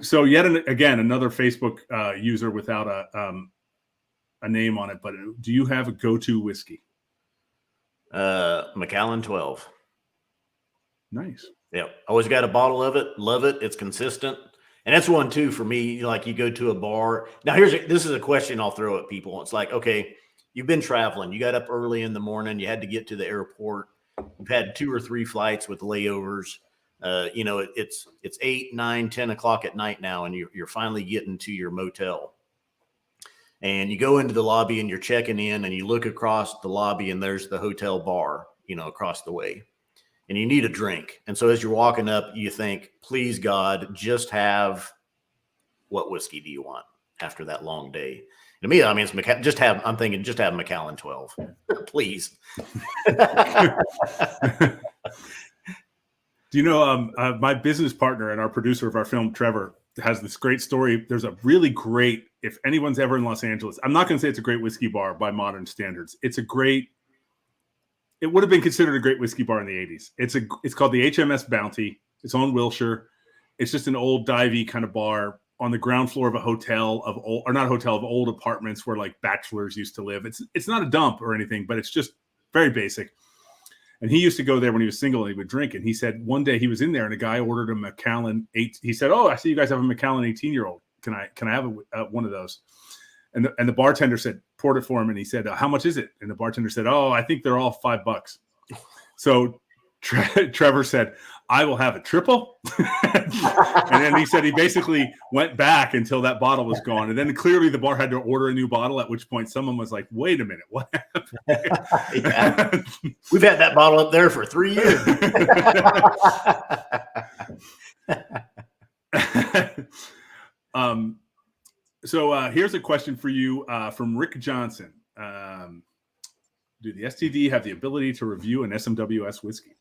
So yet again, another Facebook user without a name on it. But do you have a go-to whiskey? Macallan 12. Nice. Yep. Always got a bottle of it. Love it. It's consistent. And that's one too for me. Like you go to a bar. Now this is a question I'll throw at people. It's like, okay, you've been traveling. You got up early in the morning. You had to get to the airport. You've had 2 or 3 flights with layovers. It's 8, 9, 10 o'clock at night now, and you're finally getting to your motel. And you go into the lobby and you're checking in, and you look across the lobby, and there's the hotel bar, across the way. And you need a drink. And so as you're walking up, you think, please, God, just have what whiskey do you want after that long day? To me, I mean, I'm thinking just have Macallan 12, please. Do you know, my business partner and our producer of our film, Trevor, has this great story. There's a really great, if anyone's ever in Los Angeles, I'm not going to say it's a great whiskey bar by modern standards. It would have been considered a great whiskey bar in the 80s. It's called the HMS Bounty. It's on Wilshire. It's just an old divey kind of bar on the ground floor of a hotel of old apartments where like bachelors used to live. It's not a dump or anything, but it's just very basic. And he used to go there when he was single and he would drink. And he said one day he was in there and a guy ordered a Macallan 8. He said, "Oh, I see you guys have a Macallan 18-year-old. Can I have one of those?" And the bartender poured it for him, and he said, "How much is it?" And the bartender said, "Oh, I think they're all $5." So Trevor said, "I will have a triple." And then he said he basically went back until that bottle was gone. And then clearly the bar had to order a new bottle, at which point someone was like, "Wait a minute, what happened?" Yeah. We've had that bottle up there for 3 years. So here's a question for you from Rick Johnson. Do the STD have the ability to review an SMWS whiskey?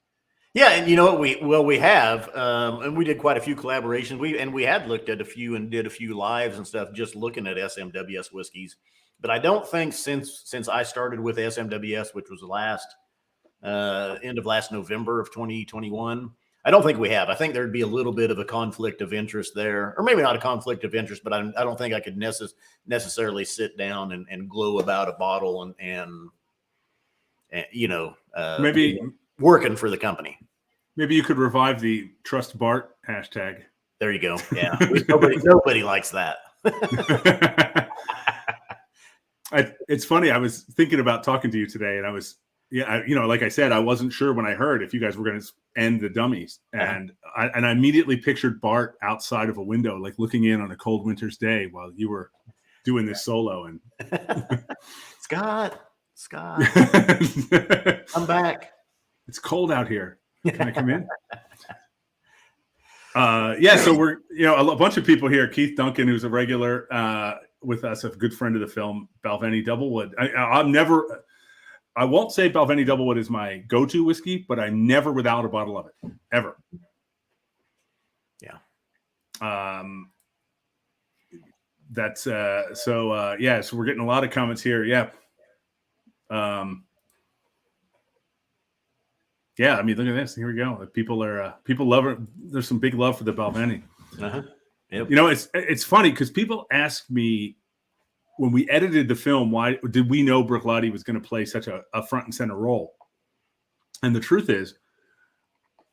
Yeah, and you know what we have, and we did quite a few collaborations. We had looked at a few and did a few lives and stuff, just looking at SMWS whiskeys. But I don't think since I started with SMWS, which was the end of last November of 2021. I don't think we have. I think there'd be a little bit of a conflict of interest there, or maybe not a conflict of interest, but I don't think I could necessarily sit down and glow about a bottle and maybe working for the company. Maybe you could revive the Trust Bart hashtag. There you go. Yeah, nobody likes that. It's funny. I was thinking about talking to you today, and I was. Yeah, like I said, I wasn't sure when I heard if you guys were going to end the Dummies, and I immediately pictured Bart outside of a window, like looking in on a cold winter's day while you were doing this solo. And Scott, I'm back. It's cold out here. Can I come in? So we're a bunch of people here. Keith Duncan, who's a regular with us, a good friend of the film, Balvenie Doublewood. I won't say Balvenie Doublewood is my go-to whiskey, but I'm never without a bottle of it, ever. Yeah. That's so we're getting a lot of comments here. Yeah. I mean, look at this. Here we go. People love it. There's some big love for the Balvenie. Uh-huh. Yep. It's funny because people ask me, when we edited the film, why did we know Bruichladdich was going to play such a front and center role? And the truth is,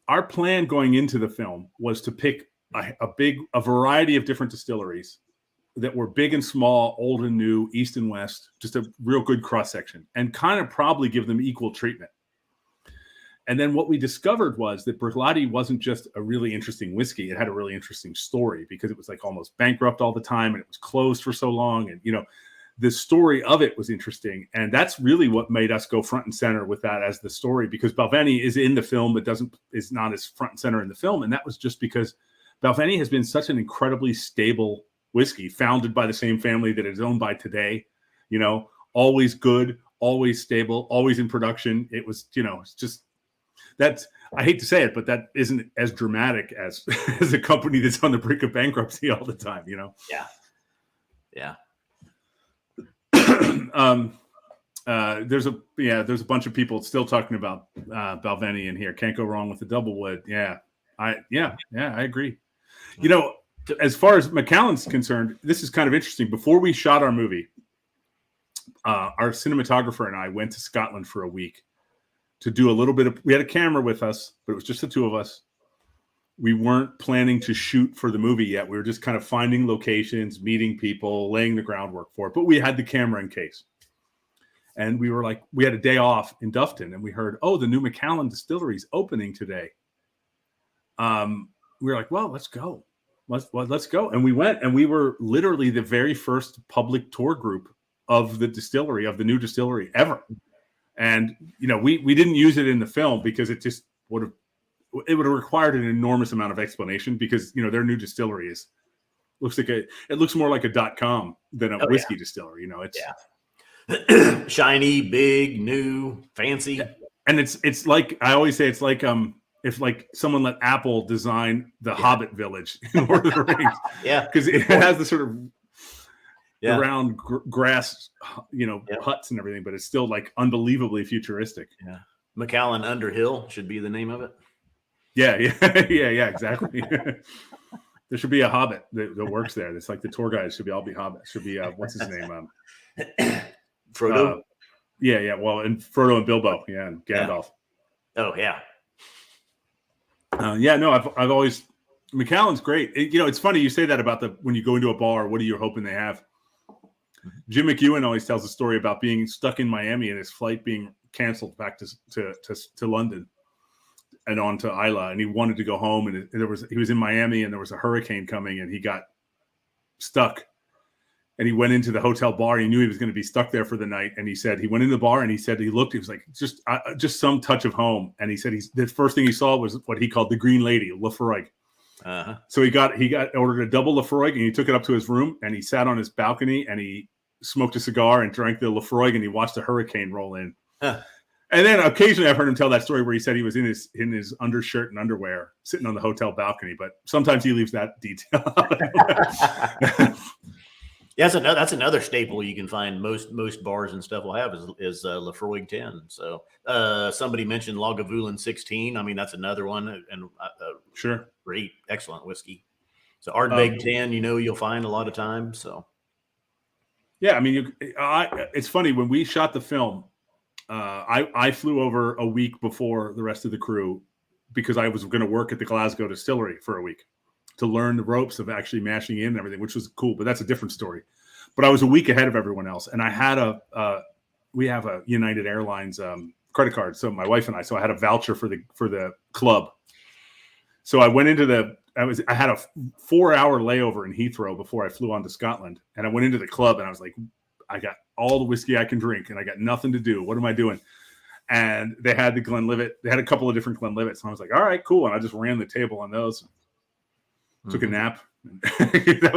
our plan going into the film was to pick a variety of different distilleries that were big and small, old and new, east and west, just a real good cross section, and kind of probably give them equal treatment. And then what we discovered was that Bruichladdich wasn't just a really interesting whiskey. It had a really interesting story because it was like almost bankrupt all the time and it was closed for so long. And, the story of it was interesting. And that's really what made us go front and center with that as the story, because Balvenie is in the film, but is not as front and center in the film. And that was just because Balvenie has been such an incredibly stable whiskey, founded by the same family that it's owned by today. always good, always stable, always in production. It was, it's just that's, I hate to say it, but that isn't as dramatic as as a company that's on the brink of bankruptcy all the time, Yeah. Yeah. There's a bunch of people still talking about Balvenie in here. Can't go wrong with the double wood. I agree. As far as Macallan's concerned, this is kind of interesting. Before we shot our movie, our cinematographer and I went to Scotland for a week to do a little bit of. We had a camera with us, but it was just the two of us. We weren't planning to shoot for the movie yet. We were just kind of finding locations, meeting people, laying the groundwork for it. But we had the camera in case. And we were like, we had a day off in Dufton, and we heard, the new Macallan distillery is opening today. We were like, well, let's go. Let's go. And we went, and we were literally the very first public tour group of the distillery, of the new distillery ever. And, we didn't use it in the film because it just would have required an enormous amount of explanation because, their new distillery looks more like a .com than a whiskey distillery. It's shiny, big, new, fancy. And it's like, I always say, it's like, if like someone let Apple design the Hobbit village in Lord of the Rings. Yeah. Because it has the sort of round grass, huts and everything, but it's still like unbelievably futuristic. Yeah. Macallan Underhill should be the name of it. Yeah, exactly. There should be a Hobbit that works there. It's like the tour guides should all be Hobbits. Should be what's his name? Frodo. Well, and Frodo and Bilbo. Yeah, and Gandalf. Yeah. Oh yeah. I've always Macallan's great. It's funny you say that about when you go into a bar. What are you hoping they have? Jim McEwen always tells a story about being stuck in Miami and his flight being canceled back to London and on to Isla, and he wanted to go home, and he was in Miami, and there was a hurricane coming, and he got stuck, and he went into the hotel bar. He knew he was going to be stuck there for the night, and he said he went in the bar, and he said he looked, he was like just some touch of home, and he said the first thing he saw was what he called the Green Lady, Lafroig. Uh-huh. So he ordered a double Lafroig, and he took it up to his room, and he sat on his balcony, and he smoked a cigar and drank the Lafroig, and he watched the hurricane roll in. Huh. And then occasionally I've heard him tell that story where he said he was in his undershirt and underwear sitting on the hotel balcony, but sometimes he leaves that detail out. Yeah, that's another staple you can find. Most bars and stuff will have is Lafroig 10. So somebody mentioned Lagavulin 16. I mean, that's another one, and sure, great, excellent whiskey. So Ardbeg 10, you'll find a lot of times. So yeah, I mean, it's funny when we shot the film. I flew over a week before the rest of the crew because I was going to work at the Glasgow distillery for a week to learn the ropes of actually mashing in and everything, which was cool, but that's a different story. But I was a week ahead of everyone else, and I had we have a United Airlines credit card, so my wife and I had a voucher for the club. So I went into I had a 4-hour layover in Heathrow before I flew on to Scotland, and I went into the club, and I was like, I got all the whiskey I can drink, and I got nothing to do. What am I doing? And they had the Glenlivet. They had a couple of different Glenlivets. And I was like, all right, cool. And I just ran the table on those. Mm-hmm. Took a nap. that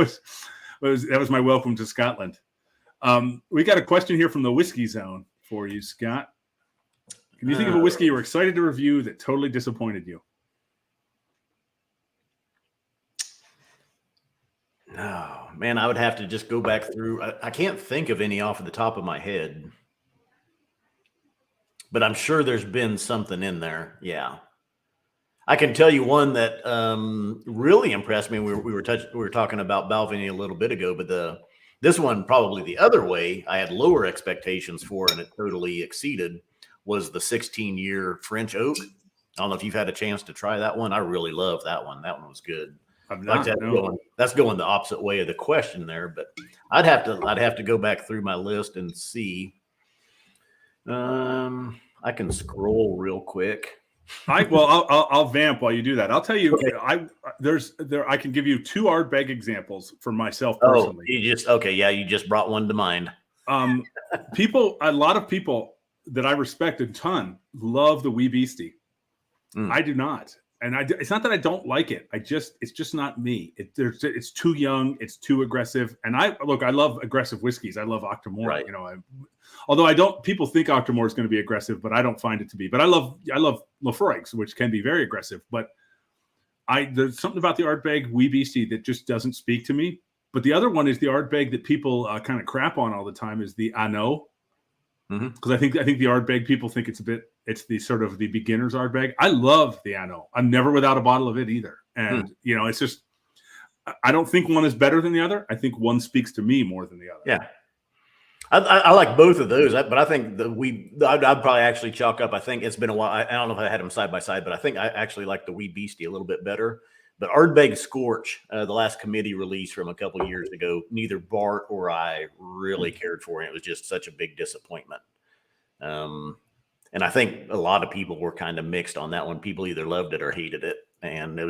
was my welcome to Scotland. We got a question here from the Whiskey Zone for you, Scott. Can you think of a whiskey you were excited to review that totally disappointed you? No, man, I would have to just go back through. I can't think of any off of the top of my head, but I'm sure there's been something in there. Yeah, I can tell you one that really impressed me. We were talking about Balvenie a little bit ago, but this one probably the other way. I had lower expectations for, and it totally exceeded. Was the 16-year French oak. I don't know if you've had a chance to try that one. I really love that one. That one was good. That's going the opposite way of the question there, but I'd have to go back through my list and see. I can scroll real quick. I'll vamp while you do that. I'll tell you, okay. I can give you 2 Ardbeg examples for myself personally. You just brought one to mind. A lot of people that I respect a ton love the Wee Beastie. I do not. and it's not that I don't like it. It's just not me. It's too young. It's too aggressive. And I love aggressive whiskeys. I love Octomore. Right. Although people think Octomore is going to be aggressive, but I don't find it to be. But I love Lafroig's, which can be very aggressive. But there's something about the Ardbeg Wee Beastie that just doesn't speak to me. But the other one is the Ardbeg that people kind of crap on all the time is the Anneau. Because I think the Ardbeg people think it's the sort of the beginner's Ardbeg. I love the Anneau. I'm never without a bottle of it either. And it's just, I don't think one is better than the other. I think one speaks to me more than the other. Yeah. I like both of those, but I think I'd probably actually chalk up. I think it's been a while. I don't know if I had them side by side, but I think I actually like the Wee Beastie a little bit better. But Ardbeg Scorch, the last committee release from a couple of years ago, neither Bart or I really cared for it. It was just such a big disappointment. And I think a lot of people were kind of mixed on that one. People either loved it or hated it. And it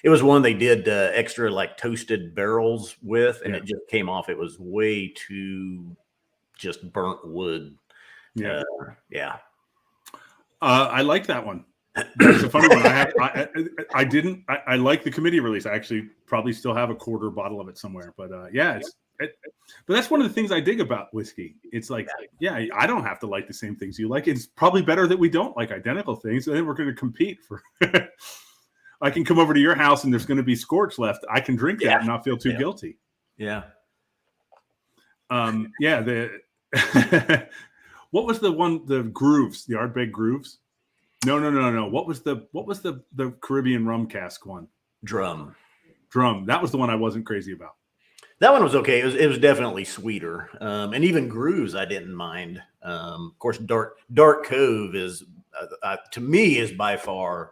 was one they did extra like toasted barrels with, and it just came off. It was way too just burnt wood. Yeah. I like that one. That's a funny one. I like the committee release. I actually probably still have a quarter bottle of it somewhere, but but that's one of the things I dig about whiskey. It's like, I don't have to like the same things you like. It's probably better that we don't like identical things, and then we're going to compete for. I can come over to your house and there's going to be Scotch left. I can drink that and not feel too guilty. Yeah. What was the one? The Grooves, the Ardbeg Grooves. No. What was the Caribbean rum cask one? Drum. That was the one I wasn't crazy about. That one was okay. It was definitely sweeter. And even Grooves I didn't mind. Of course, Dark Cove is to me is by far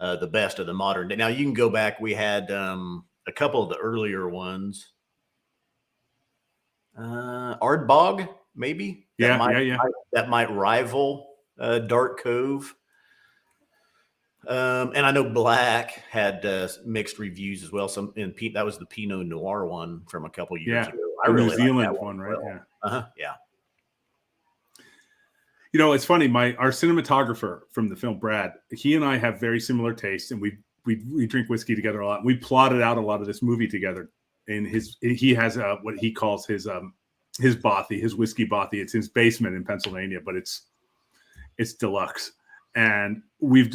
the best of the modern day. Now you can go back. We had a couple of the earlier ones. Ardbog, maybe. That might rival Dark Cove. And I know Black had mixed reviews as well. That was the Pinot Noir one from a couple years ago. I really New Zealand like that one, right? Well. Yeah. It's funny. Our cinematographer from the film, Brad, he and I have very similar tastes, and we drink whiskey together a lot. We plotted out a lot of this movie together. And he has what he calls his bothy, his whiskey bothy. It's his basement in Pennsylvania, but it's deluxe. And we've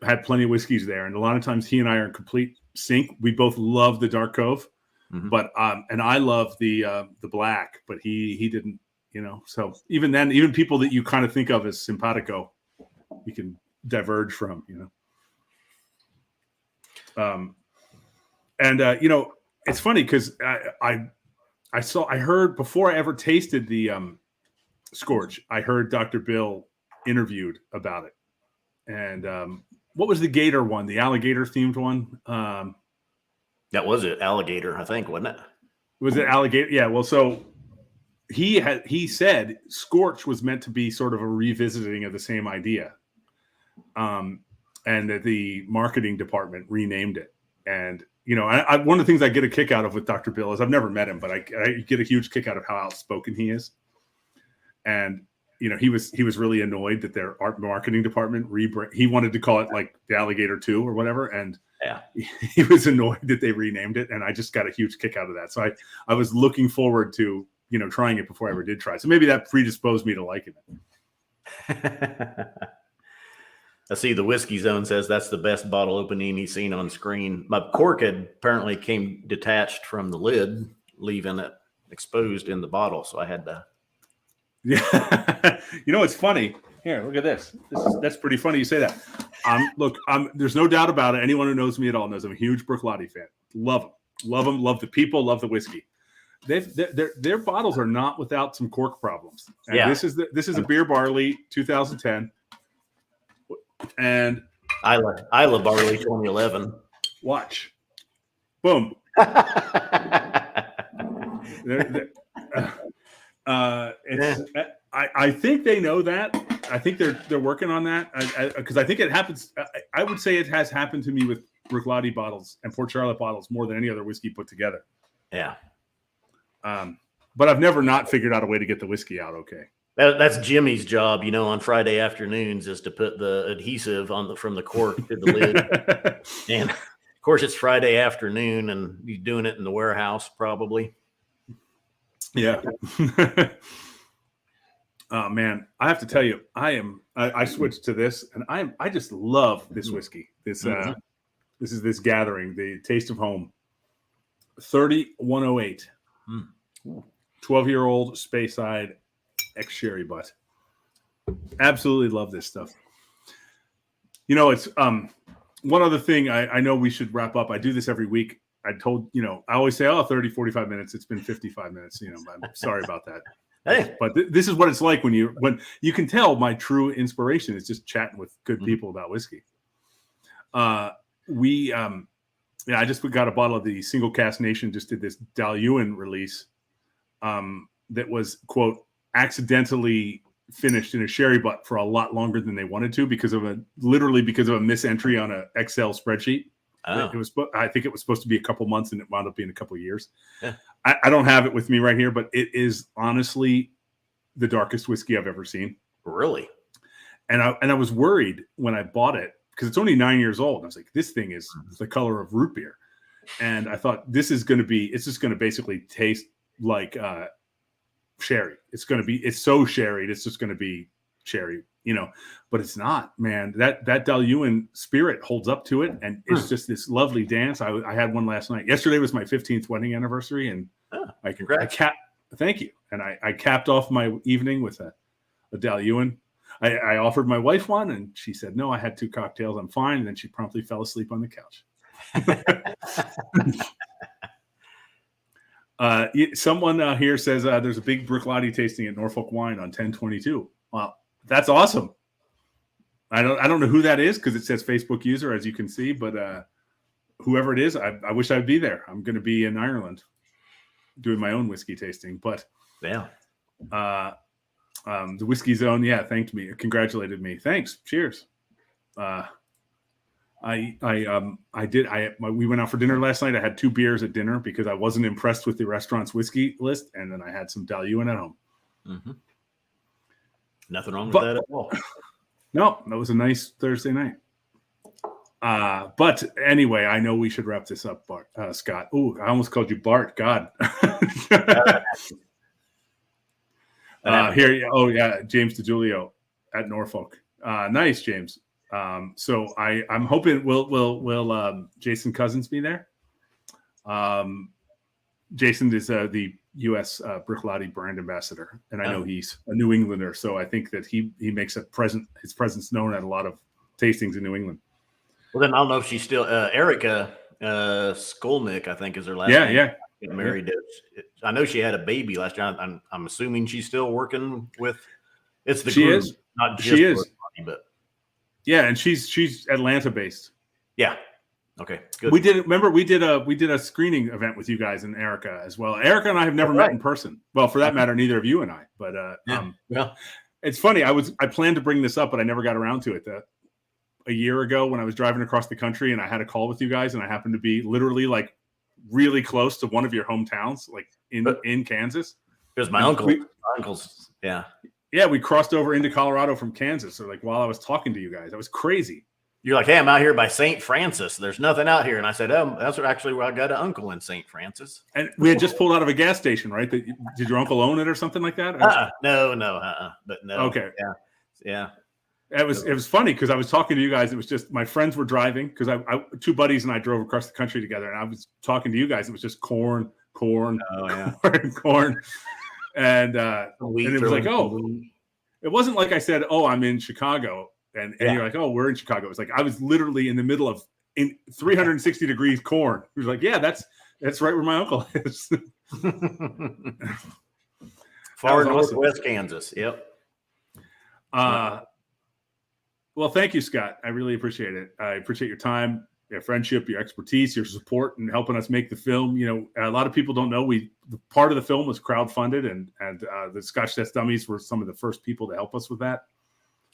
had plenty of whiskeys there, and a lot of times he and I are in complete sync. We both love the Dark Cove, but and I love the Black, but he didn't. So even then, even people that you kind of think of as simpatico, you can diverge from. It's funny because I heard before I ever tasted the Scorch, I heard Dr. Bill interviewed about it. And what was the gator one? The alligator themed one? That was it. Alligator, I think, wasn't it? Was it alligator? Yeah. Well, so he said Scorch was meant to be sort of a revisiting of the same idea. And that the marketing department renamed it. And, one of the things I get a kick out of with Dr. Bill is I've never met him, but I get a huge kick out of how outspoken he is. And, he was really annoyed that their art marketing department he wanted to call it like the Alligator 2 or whatever. And he was annoyed that they renamed it. And I just got a huge kick out of that. So I was looking forward to, trying it before I ever did try. So maybe that predisposed me to liking it. I see the Whiskey Zone says that's the best bottle opening he's seen on screen. My cork apparently came detached from the lid, leaving it exposed in the bottle. So I had to. Yeah. It's funny. Here, look at this. That's pretty funny you say that. There's no doubt about it. Anyone who knows me at all knows I'm a huge Bruichladdich fan. Love them. Love the people. Love the whiskey. Their bottles are not without some cork problems. And this is a beer barley 2010. And Isla Barley 2011. Watch. Boom. I think they know that. I think they're working on that because I think it happens. I would say it has happened to me with Bruichladdich bottles and Port Charlotte bottles more than any other whiskey put together. Yeah. But I've never not figured out a way to get the whiskey out okay. That's Jimmy's job, on Friday afternoons is to put the adhesive from the cork to the lid. And of course, it's Friday afternoon, and he's doing it in the warehouse probably. Yeah. Oh man, I have to tell you, I switched to this, and I just love this whiskey. This this is this gathering, the Taste of Home, 3108, 12-year-old Speyside ex-sherry butt. Absolutely love this stuff. It's one other thing. I know we should wrap up. I do this every week. I always say, 30, 45 minutes. It's been 55 minutes. I'm sorry about that. Hey, but this is what it's like when you can tell my true inspiration is just chatting with good people about whiskey. I just got a bottle of the Single Cask Nation. Just did this Dalyuen release that was, quote, accidentally finished in a sherry butt for a lot longer than they wanted to because of a misentry on an Excel spreadsheet. Oh. I think it was supposed to be a couple months, and it wound up being a couple years. Yeah. I don't have it with me right here, but it is honestly the darkest whiskey I've ever seen. Really? And I was worried when I bought it because it's only 9 years old. I was like, this thing is the color of root beer. And I thought it's just going to basically taste like sherry. It's so sherried. It's just going to be sherry, but it's not, man. That Dalyuen spirit holds up to it. And it's just this lovely dance. I had one last night. Yesterday was my 15th wedding anniversary. And thank you. And I capped off my evening with a Dalyuen. I offered my wife one, and she said, no, I had 2 cocktails. I'm fine. And then she promptly fell asleep on the couch. Someone here says there's a big Bruichladdich tasting at Norfolk Wine on 10/22. Well, that's awesome. I don't know who that is because it says Facebook user, as you can see, but whoever it is, I wish I'd be there. I'm going to be in Ireland doing my own whiskey tasting. But yeah, the Whiskey Zone, thanked me, congratulated me. Thanks. Cheers. We went out for dinner last night. I had 2 beers at dinner because I wasn't impressed with the restaurant's whiskey list, and then I had some Dalyuen at home. Mm-hmm. Nothing wrong with that at all. No, that was a nice Thursday night. But anyway, I know we should wrap this up, Bart, Scott. Ooh, I almost called you Bart. God. James DeGiulio at Norfolk. Nice, James. So I'm hoping will Jason Cousins be there? Jason is the U.S. Bruichladdich brand ambassador, and I know he's a New Englander, so I think that he makes his presence known at a lot of tastings in New England. Well, then I don't know if she's still Erica Skolnick, I think is her last name. Yeah. Married. I know she had a baby last year. I'm assuming she's still working with. It's the she group, is not just she is, but yeah, and she's Atlanta based. Yeah. Okay. Good. We did a screening event with you guys and Erica as well. Erica and I have never met in person. Well, for that matter, neither of you and I. But it's funny. I planned to bring this up, but I never got around to it. A year ago, when I was driving across the country and I had a call with you guys, and I happened to be literally like really close to one of your hometowns, like in Kansas. It was my uncle's. Yeah. Yeah, we crossed over into Colorado from Kansas. So while I was talking to you guys, that was crazy. You're like, hey, I'm out here by St. Francis. There's nothing out here. And I said, that's where I got an uncle in St. Francis. And we had just pulled out of a gas station, right? Did your uncle own it or something like that? No. But no. Okay. Yeah. It was funny because I was talking to you guys. It was just my friends were driving because I 2 buddies and I drove across the country together, and I was talking to you guys. It was just corn. And it was like, it wasn't like I said, I'm in Chicago, and you're like, we're in Chicago. It's like I was literally in the middle of 360 degrees corn. He was like, yeah, that's right where my uncle is. Far northwest Kansas. Yep. Well, thank you, Scott. I really appreciate it. I appreciate your time, your friendship, your expertise, your support, and helping us make the film. A lot of people don't know part of the film was crowdfunded, and the Scotch Test Dummies were some of the first people to help us with that.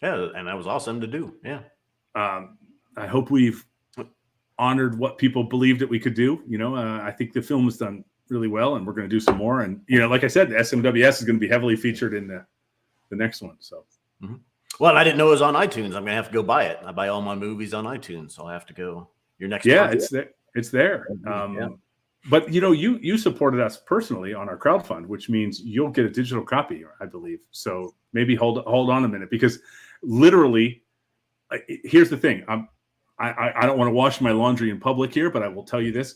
Yeah, and that was awesome to do. Yeah. I hope we've honored what people believed that we could do. I think the film was done really well, and we're going to do some more. And like I said, the SMWS is going to be heavily featured in the next one. So. Well, I didn't know it was on iTunes. I'm gonna have to go buy it. I buy all my movies on iTunes, so I'll have to go. Your next, yeah, project. it's there. It's there. Yeah. But you supported us personally on our crowdfund, which means you'll get a digital copy, I believe. So maybe hold on a minute, because literally, here's the thing. I don't want to wash my laundry in public here, but I will tell you this.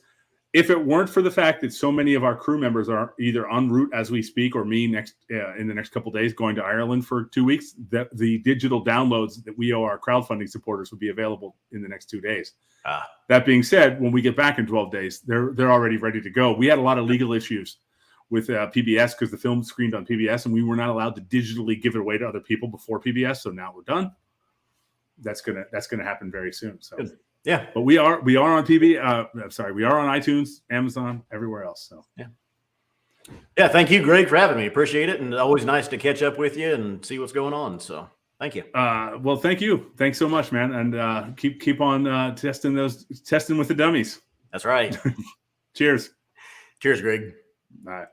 If it weren't for the fact that so many of our crew members are either en route as we speak, or me in the next couple of days going to Ireland for 2 weeks, that the digital downloads that we owe our crowdfunding supporters will be available in the next 2 days. That being said, when we get back in 12 days, they're already ready to go. We had a lot of legal issues with PBS because the film screened on PBS, and we were not allowed to digitally give it away to other people before PBS. So now we're done. That's gonna happen very soon. So. Good. Yeah, but we are on TV. We are on iTunes, Amazon, everywhere else. So yeah. Thank you, Greg, for having me. Appreciate it, and always nice to catch up with you and see what's going on. So thank you. Well, thank you. Thanks so much, man, and keep on testing with the dummies. That's right. Cheers. Cheers, Greg. All right.